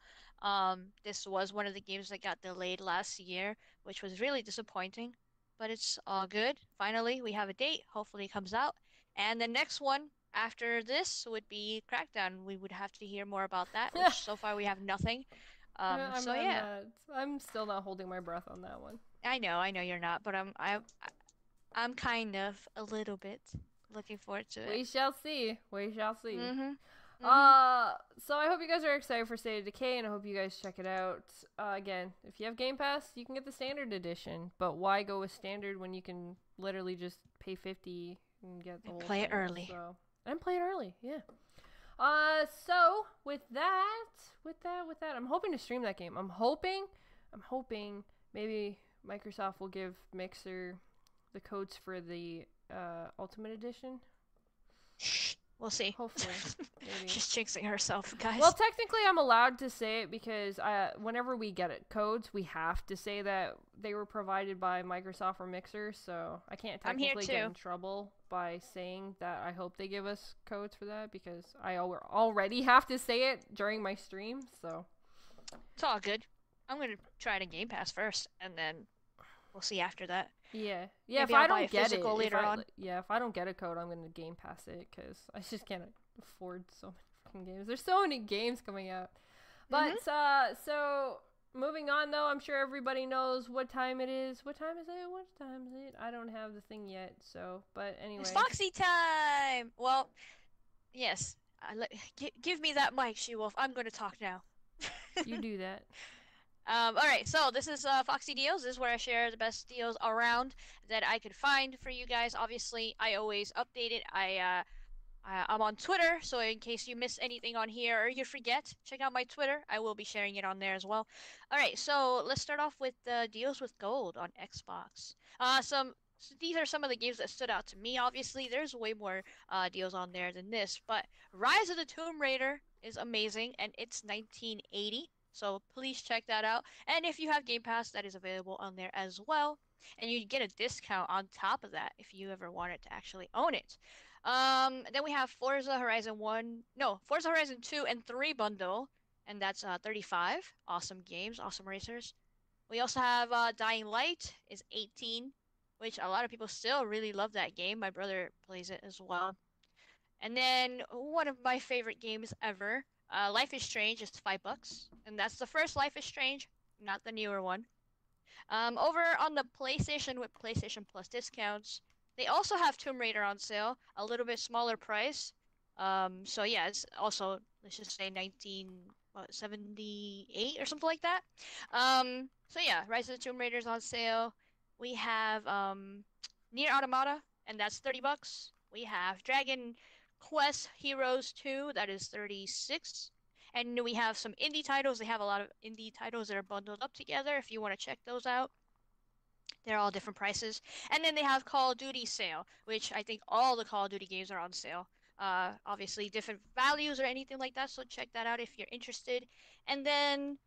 B: This was one of the games that got delayed last year, which was really disappointing, but it's all good. Finally, we have a date. Hopefully, it comes out. And the next one after this would be Crackdown. We would have to hear more about that, which so far we have nothing. So
A: I'm
B: yeah,
A: not. I'm still not holding my breath on that one.
B: I know you're not, but I'm kind of a little bit looking forward to it.
A: We shall see. We shall see.
B: Mm-hmm. Mm-hmm.
A: So I hope you guys are excited for State of Decay, and I hope you guys check it out. Again, if you have Game Pass, you can get the standard edition. But why go with standard when you can literally just pay $50 and get the
B: And
A: whole
B: play it
A: thing?
B: early.
A: So and play it early, yeah. So with that, I'm hoping to stream that game. I'm hoping maybe Microsoft will give Mixer the codes for the Ultimate Edition.
B: Shh. We'll see.
A: Hopefully, maybe.
B: She's jinxing herself, guys.
A: Well, technically, I'm allowed to say it because whenever we get it codes, we have to say that they were provided by Microsoft or Mixer. So I can't
B: I'm here
A: technically get
B: too.
A: in trouble by saying that I hope they give us codes for that because I already have to say it during my stream. So
B: It's all good. I'm gonna try it in Game Pass first, and then we'll see after that.
A: yeah.
B: Maybe
A: If
B: I'll
A: I
B: buy
A: don't
B: a
A: get it,
B: physical later on.
A: if I don't get a code, I'm gonna Game Pass it because I just can't afford so many fucking games. There's so many games coming out. But so moving on though, I'm sure everybody knows what time it is. What time is it? What time is it? I don't have the thing yet. So, but anyway.
B: It's Foxy time. Well, yes. Give me that mic, Shewulf. I'm gonna talk now.
A: You do that.
B: All right, so this is Foxy Deals. This is where I share the best deals around that I could find for you guys. Obviously, I always update it. I'm on Twitter, so in case you miss anything on here or you forget, check out my Twitter. I will be sharing it on there as well. All right, so let's start off with the deals with gold on Xbox. So these are some of the games that stood out to me. Obviously, there's way more deals on there than this, but Rise of the Tomb Raider is amazing, and it's 1980. So please check that out. And if you have Game Pass, that is available on there as well. And you get a discount on top of that if you ever wanted to actually own it. Then we have Forza Horizon 2 and 3 bundle, and that's 35. Awesome games, awesome racers. We also have Dying Light is 18, which a lot of people still really love that game. My brother plays it as well. And then one of my favorite games ever, Life is Strange is $5, and that's the first Life is Strange, not the newer one. Over on the PlayStation with PlayStation Plus discounts, they also have Tomb Raider on sale, a little bit smaller price. So yeah, it's also, let's just say 1978 or something like that. So yeah, Rise of the Tomb Raider is on sale. We have Nier Automata, and that's $30. We have Dragon Quest Heroes 2, that is 36. And we have some indie titles. They have a lot of indie titles that are bundled up together if you want to check those out. They're all different prices. And then they have Call of Duty sale, which I think all the Call of Duty games are on sale. Obviously different values or anything like that, so check that out if you're interested. And then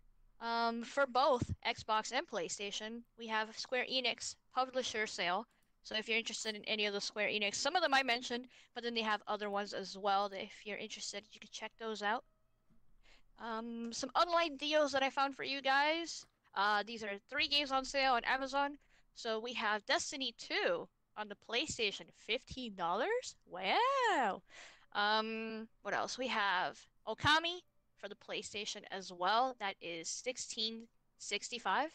B: for both Xbox and PlayStation, we have Square Enix publisher sale. So if you're interested in any of the Square Enix, some of them I mentioned, but then they have other ones as well that if you're interested, you can check those out. Some online deals that I found for you guys. These are 3 games on sale on Amazon. So we have Destiny 2 on the PlayStation, $15. Wow. What else? We have Okami for the PlayStation as well. That is $16.65.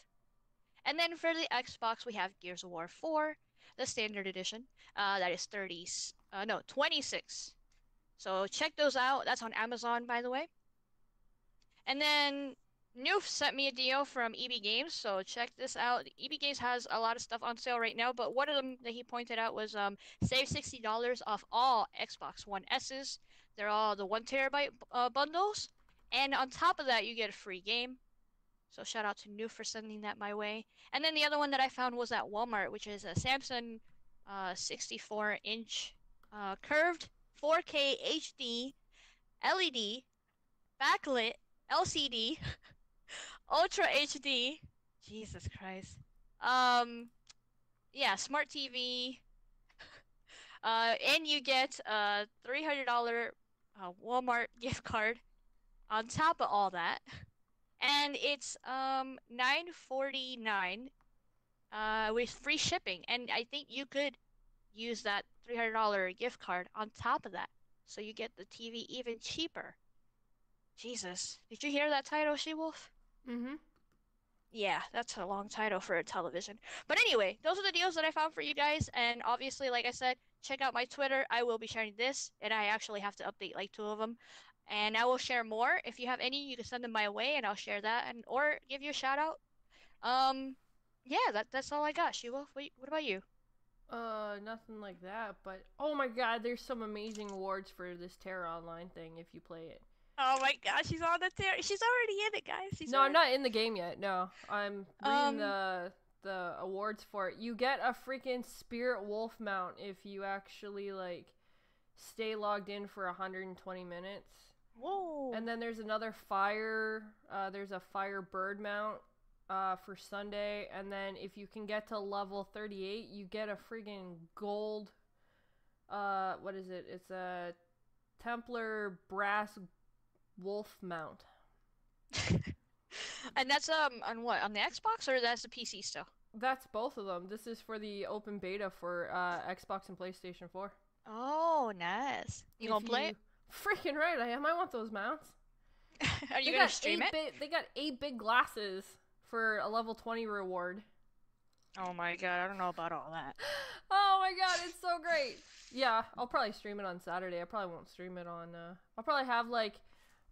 B: And then for the Xbox, we have Gears of War 4, the standard edition. That is 26. So check those out. That's on Amazon, by the way. And then Noof sent me a deal from EB Games, so check this out. EB Games has a lot of stuff on sale right now, but one of them that he pointed out was save $60 off all Xbox One S's. They're all the 1 terabyte bundles, and on top of that, you get a free game. So shout out to New for sending that my way. And then the other one that I found was at Walmart, which is a Samsung 64-inch curved 4K HD LED backlit LCD Ultra HD. Jesus Christ. Yeah, smart TV. And you get a $300 Walmart gift card on top of all that. And it's $9.49 with free shipping. And I think you could use that $300 gift card on top of that. So you get the TV even cheaper. Jesus. Did you hear that title, Shewulf?
A: Mm-hmm.
B: Yeah, that's a long title for a television. But anyway, those are the deals that I found for you guys. And obviously, like I said, check out my Twitter. I will be sharing this, and I actually have to update like 2 of them. And I will share more. If you have any, you can send them my way, and I'll share that, and or give you a shout out. Yeah, that's all I got. Shewulf, what about you?
A: Nothing like that. But oh my God, there's some amazing awards for this Terra Online thing if you play it.
B: Oh my gosh, she's on the Terra. She's already in it, guys.
A: No, I'm not in the game yet. No, I'm reading the awards for it. You get a freaking Spirit Wolf mount if you actually like stay logged in for 120 minutes.
B: Whoa.
A: And then there's another fire. There's a fire bird mount for Sunday. And then if you can get to level 38, you get a freaking gold. What is it? It's a Templar brass wolf mount.
B: And that's on what? On the Xbox or that's the PC still?
A: That's both of them. This is for the open beta for Xbox and PlayStation 4.
B: Oh, nice. You gonna play it?
A: Freaking right I am. I want those mounts.
B: Are you gonna stream it?
A: They got 8 big glasses for a level 20 reward.
B: Oh my God, I don't know about all that.
A: Oh my God, it's so great. Yeah, I'll probably stream it on Saturday. I probably won't stream it on I'll probably have like,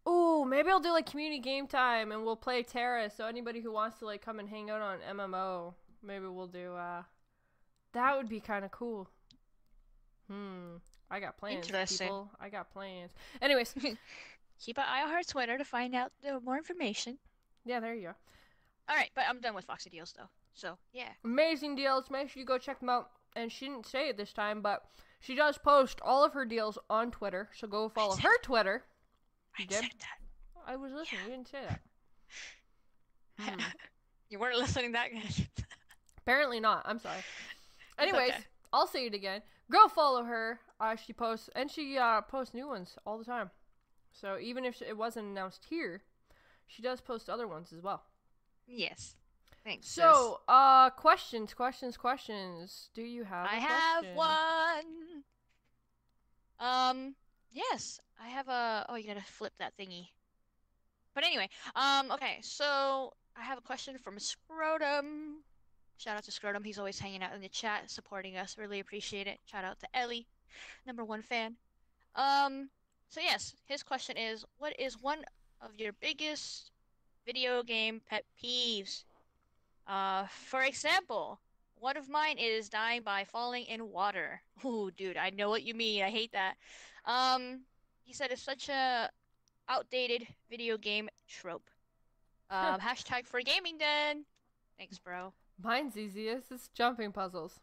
A: ooh, maybe I'll do like community game time and we'll play Terra, so anybody who wants to like come and hang out on MMO, maybe we'll do that would be kind of cool. I got plans, people. I got plans. Anyways,
B: keep an eye on her Twitter to find out more information.
A: Yeah, there you go.
B: All right, but I'm done with Foxy deals though. So, yeah.
A: Amazing deals. Make sure you go check them out. And she didn't say it this time, but she does post all of her deals on Twitter. So go follow her Twitter.
B: I said that.
A: I was listening. You didn't say that.
B: You weren't listening that good.
A: Apparently not. I'm sorry. Anyways, okay. I'll say it again. Go follow her. She posts, and she posts new ones all the time. So even if it wasn't announced here, she does post other ones as well.
B: Yes. Thanks.
A: So, questions. Do you have a question?
B: I have one. Yes. I have a... Oh, you gotta flip that thingy. But anyway, okay, so I have a question from Scrotum. Shout out to Scrotum. He's always hanging out in the chat, supporting us. Really appreciate it. Shout out to Ellie, #1 fan. So yes, his question is, what is one of your biggest video game pet peeves? For example, one of mine is dying by falling in water. Ooh, dude, I know what you mean. I hate that. He said it's such a outdated video game trope. Hashtag for gaming den. Thanks, bro.
A: Mine's easiest. It's jumping puzzles.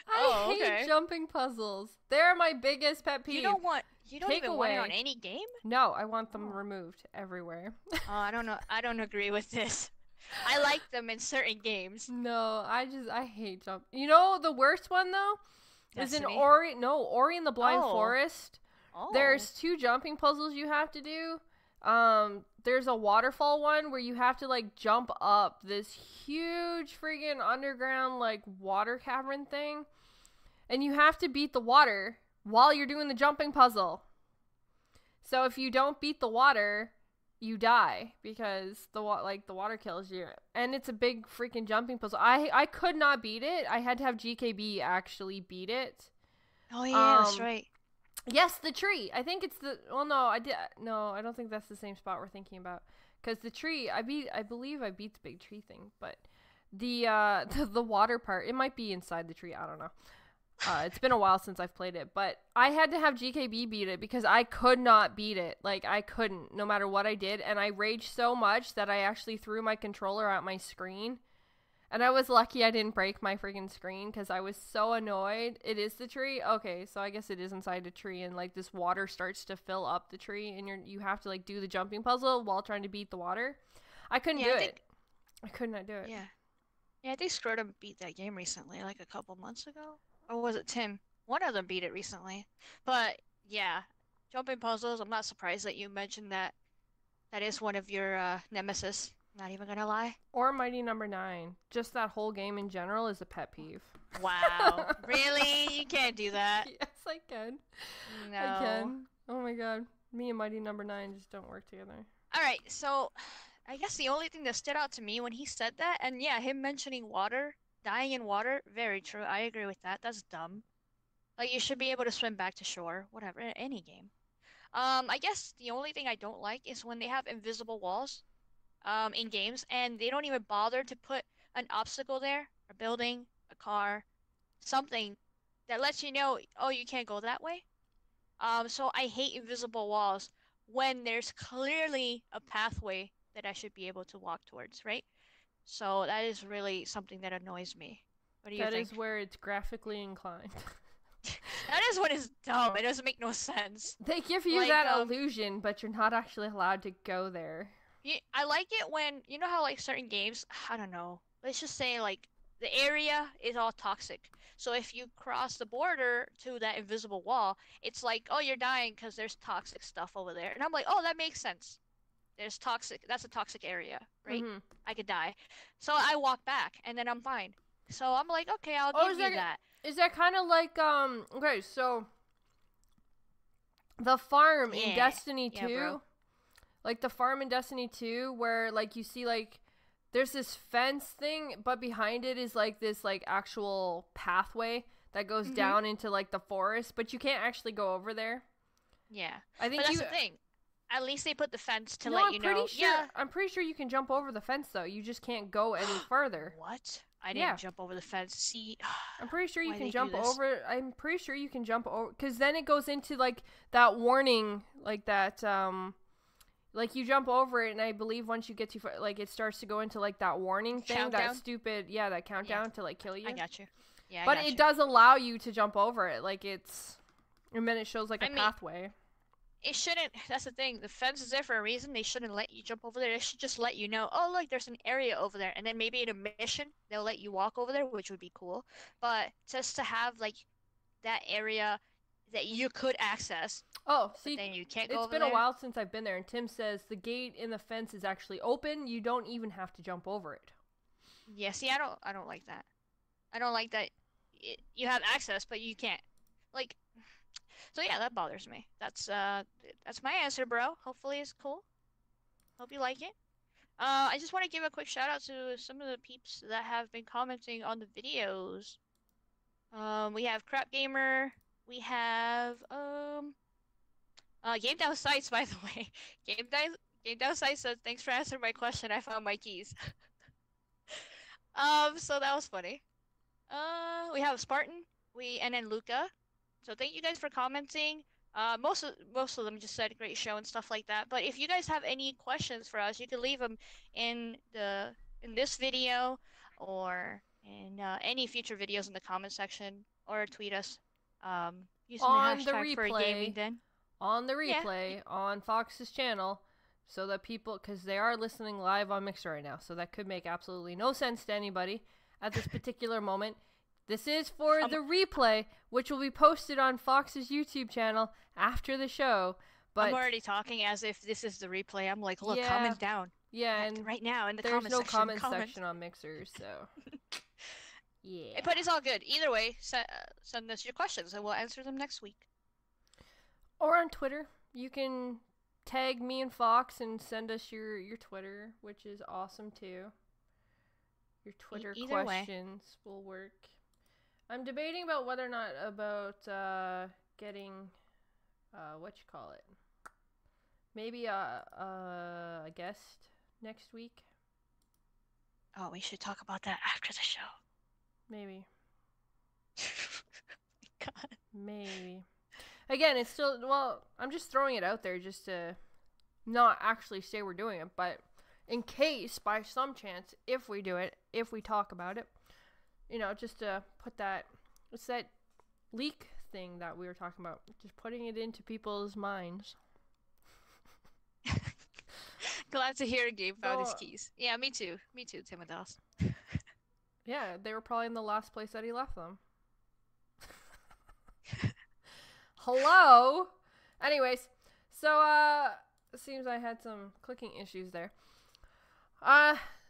A: I hate jumping puzzles. They're my biggest pet peeve.
B: You don't even want it on any game?
A: No, I want them removed everywhere.
B: Oh, I don't know. I don't agree with this. I like them in certain games.
A: No, I hate jump. You know the worst one though?
B: Destiny?
A: Is in Ori and the Blind Forest.
B: Oh.
A: There's 2 jumping puzzles you have to do. There's a waterfall one where you have to like jump up this huge friggin' underground like water cavern thing. And you have to beat the water while you're doing the jumping puzzle. So if you don't beat the water, you die because the water kills you. And it's a big freaking jumping puzzle. I could not beat it. I had to have GKB actually beat it.
B: Oh yeah, that's right.
A: Yes, the tree. I think it's the... Well, no, I don't think that's the same spot we're thinking about. Because the tree, I believe I beat the big tree thing. But the water part, it might be inside the tree. I don't know. It's been a while since I've played it, but I had to have GKB beat it because I could not beat it. Like, I couldn't, no matter what I did, and I raged so much that I actually threw my controller at my screen. And I was lucky I didn't break my freaking screen because I was so annoyed. It is the tree? Okay, so I guess it is inside the tree, and, like, this water starts to fill up the tree, and you have to, like, do the jumping puzzle while trying to beat the water. I couldn't do it. I could not do it.
B: Yeah. Yeah, I think Scrotum beat that game recently, like a couple months ago. Or was it Tim? One of them beat it recently. But yeah, jumping puzzles, I'm not surprised that you mentioned that. That is one of your nemesis. Not even gonna lie.
A: Or Mighty Number 9. Just that whole game in general is a pet peeve.
B: Wow. Really? You can't do that.
A: Yes, I can.
B: No.
A: I can. Oh my god. Me and Mighty Number 9 just don't work together.
B: Alright, so I guess the only thing that stood out to me when he said that, and yeah, him mentioning water, dying in water, very true. I agree with that. That's dumb. Like, you should be able to swim back to shore, whatever, in any game. I guess the only thing I don't like is when they have invisible walls, in games, and they don't even bother to put an obstacle there, a building, a car, something that lets you know, oh, you can't go that way. So I hate invisible walls when there's clearly a pathway that I should be able to walk towards, right? So that is really something that annoys me. What do you think?
A: That is where it's graphically inclined.
B: That is what is dumb. It doesn't make no sense.
A: They give you
B: Like,
A: that illusion, but you're not actually allowed to go there.
B: I like it when, you know how like certain games, I don't know, let's just say like the area is all toxic. So if you cross the border to that invisible wall, it's like, oh, you're dying because there's toxic stuff over there. And I'm like, oh, that makes sense. There's toxic, that's a toxic area, right?
A: Mm-hmm.
B: I could die. So I walk back and then I'm fine. So I'm like, okay, I'll give you that.
A: Is that kind of like, okay, so the farm in Destiny 2,
B: bro.
A: like the farm in Destiny 2 where like you see like there's this fence thing, but behind it is like this like actual pathway that goes down into like the forest, but you can't actually go over there.
B: Yeah.
A: I think
B: but that's the thing. At least they put the fence to
A: no,
B: let you know.
A: Yeah, I'm pretty sure you can jump over the fence though. You just can't go any further.
B: What? I didn't jump over the fence. See,
A: I'm pretty sure you can jump over. I'm pretty sure you can jump over because then it goes into like that warning, like that. Like you jump over it, and I believe once you get too far, like it starts to go into like that warning thing,
B: countdown?
A: that stupid, that countdown to like kill you.
B: I got you. Yeah,
A: but it does allow you to jump over it, like it's, and then it shows like a pathway.
B: It shouldn't. That's the thing. The fence is there for a reason. They shouldn't let you jump over there. They should just let you know. Oh, look, there's an area over there, and then maybe in a mission they'll let you walk over there, which would be cool. But just to have like that area that you could access.
A: Oh, see,
B: then you can't go
A: it's
B: over
A: been
B: there.
A: a while since I've been there, and Tim says the gate in the fence is actually open. You don't even have to jump over it.
B: Yeah, see, I don't like that. I don't like that. You have access, but you can't. Like. So yeah, that bothers me. That's my answer, bro. Hopefully it's cool. Hope you like it. I just want to give a quick shout out to some of the peeps that have been commenting on the videos. We have Crap Gamer. We have Game Down Sights, by the way. Game Down Sights said, "Thanks for answering my question. I found my keys." So that was funny. We have Spartan. And then Luca. So thank you guys for commenting. Most of them just said great show and stuff like that. But if you guys have any questions for us, you can leave them in this video or in any future videos in the comment section, or tweet us using
A: on
B: the hashtag for gaming den.
A: On the replay on Fox's channel, so that people, because they are listening live on Mixer right now, so that could make absolutely no sense to anybody at this particular moment. This is for the replay, which will be posted on Fox's YouTube channel after the show. But
B: I'm already talking as if this is the replay. I'm like, look, comment down.
A: Yeah, and
B: right now in the comment section.
A: There's no comment section on Mixer, so yeah.
B: But it's all good. Either way, send us your questions and we'll answer them next week. Or
A: on Twitter. You can tag me and Fox and send us your Twitter, which is awesome too. Your Twitter questions will work. I'm debating about whether or not getting maybe a guest next week.
B: Oh, we should talk about that after the show.
A: Maybe.
B: God.
A: Maybe. Again, it's still, well, I'm just throwing it out there just to not actually say we're doing it, but in case, by some chance, if we do it, if we talk about it, you know, just to put that, it's that leak thing that we were talking about, just putting it into people's minds.
B: Glad to hear Gabe found his
A: So,
B: keys. Yeah, me too. Me too, Timothos.
A: yeah, they were probably in the last place that he left them. Hello? Anyways, so, it seems I had some clicking issues there.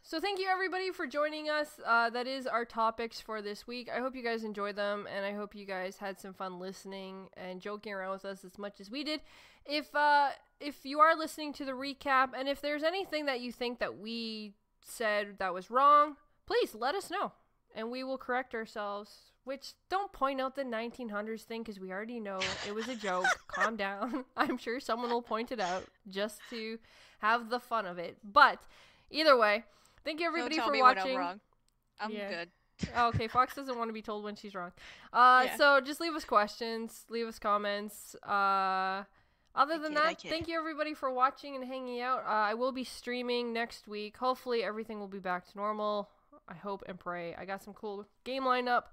A: So thank you everybody for joining us. That is our topics for this week. I hope you guys enjoyed them, and I hope you guys had some fun listening and joking around with us as much as we did. If you are listening to the recap, and if there's anything that you think that we said that was wrong, please let us know, and we will correct ourselves. Which, don't point out the 1900s thing, because we already know it was a joke. Calm down. I'm sure someone will point it out just to have the fun of it. But either way, thank you everybody
B: Don't tell
A: for
B: me
A: watching.
B: when I'm wrong. I'm
A: Yeah.
B: good.
A: Oh, okay, Fox doesn't want to be told when she's wrong.
B: Yeah.
A: So just leave us questions, leave us comments. Other than that, thank you everybody for watching and hanging out. I will be streaming next week. Hopefully everything will be back to normal. I hope and pray. I got some cool game lineup.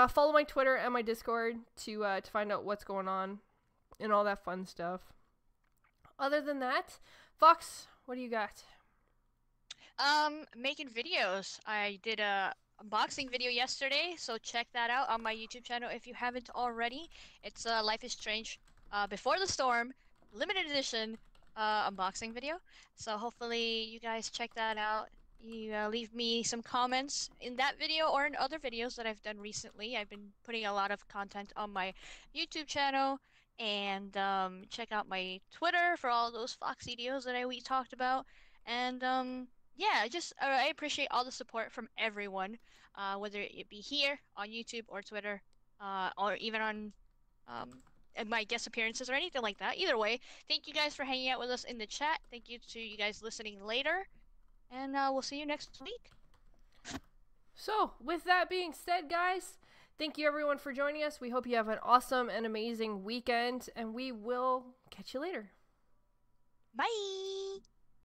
A: Follow my Twitter and my Discord to find out what's going on and all that fun stuff. Other than that, Fox, what do you got?
B: Making videos. I did a unboxing video yesterday, so check that out on my YouTube channel if you haven't already. It's Life is Strange Before the Storm limited edition unboxing video. So hopefully you guys check that out. You leave me some comments in that video or in other videos that I've done recently. I've been putting a lot of content on my YouTube channel, and check out my Twitter for all those Fox videos that we talked about. And yeah, I appreciate all the support from everyone, whether it be here on YouTube or Twitter, or even on my guest appearances or anything like that. Either way, thank you guys for hanging out with us in the chat. Thank you to you guys listening later. And we'll see you next week.
A: So, with that being said, guys, thank you everyone for joining us. We hope you have an awesome and amazing weekend, and we will catch you later.
B: Bye!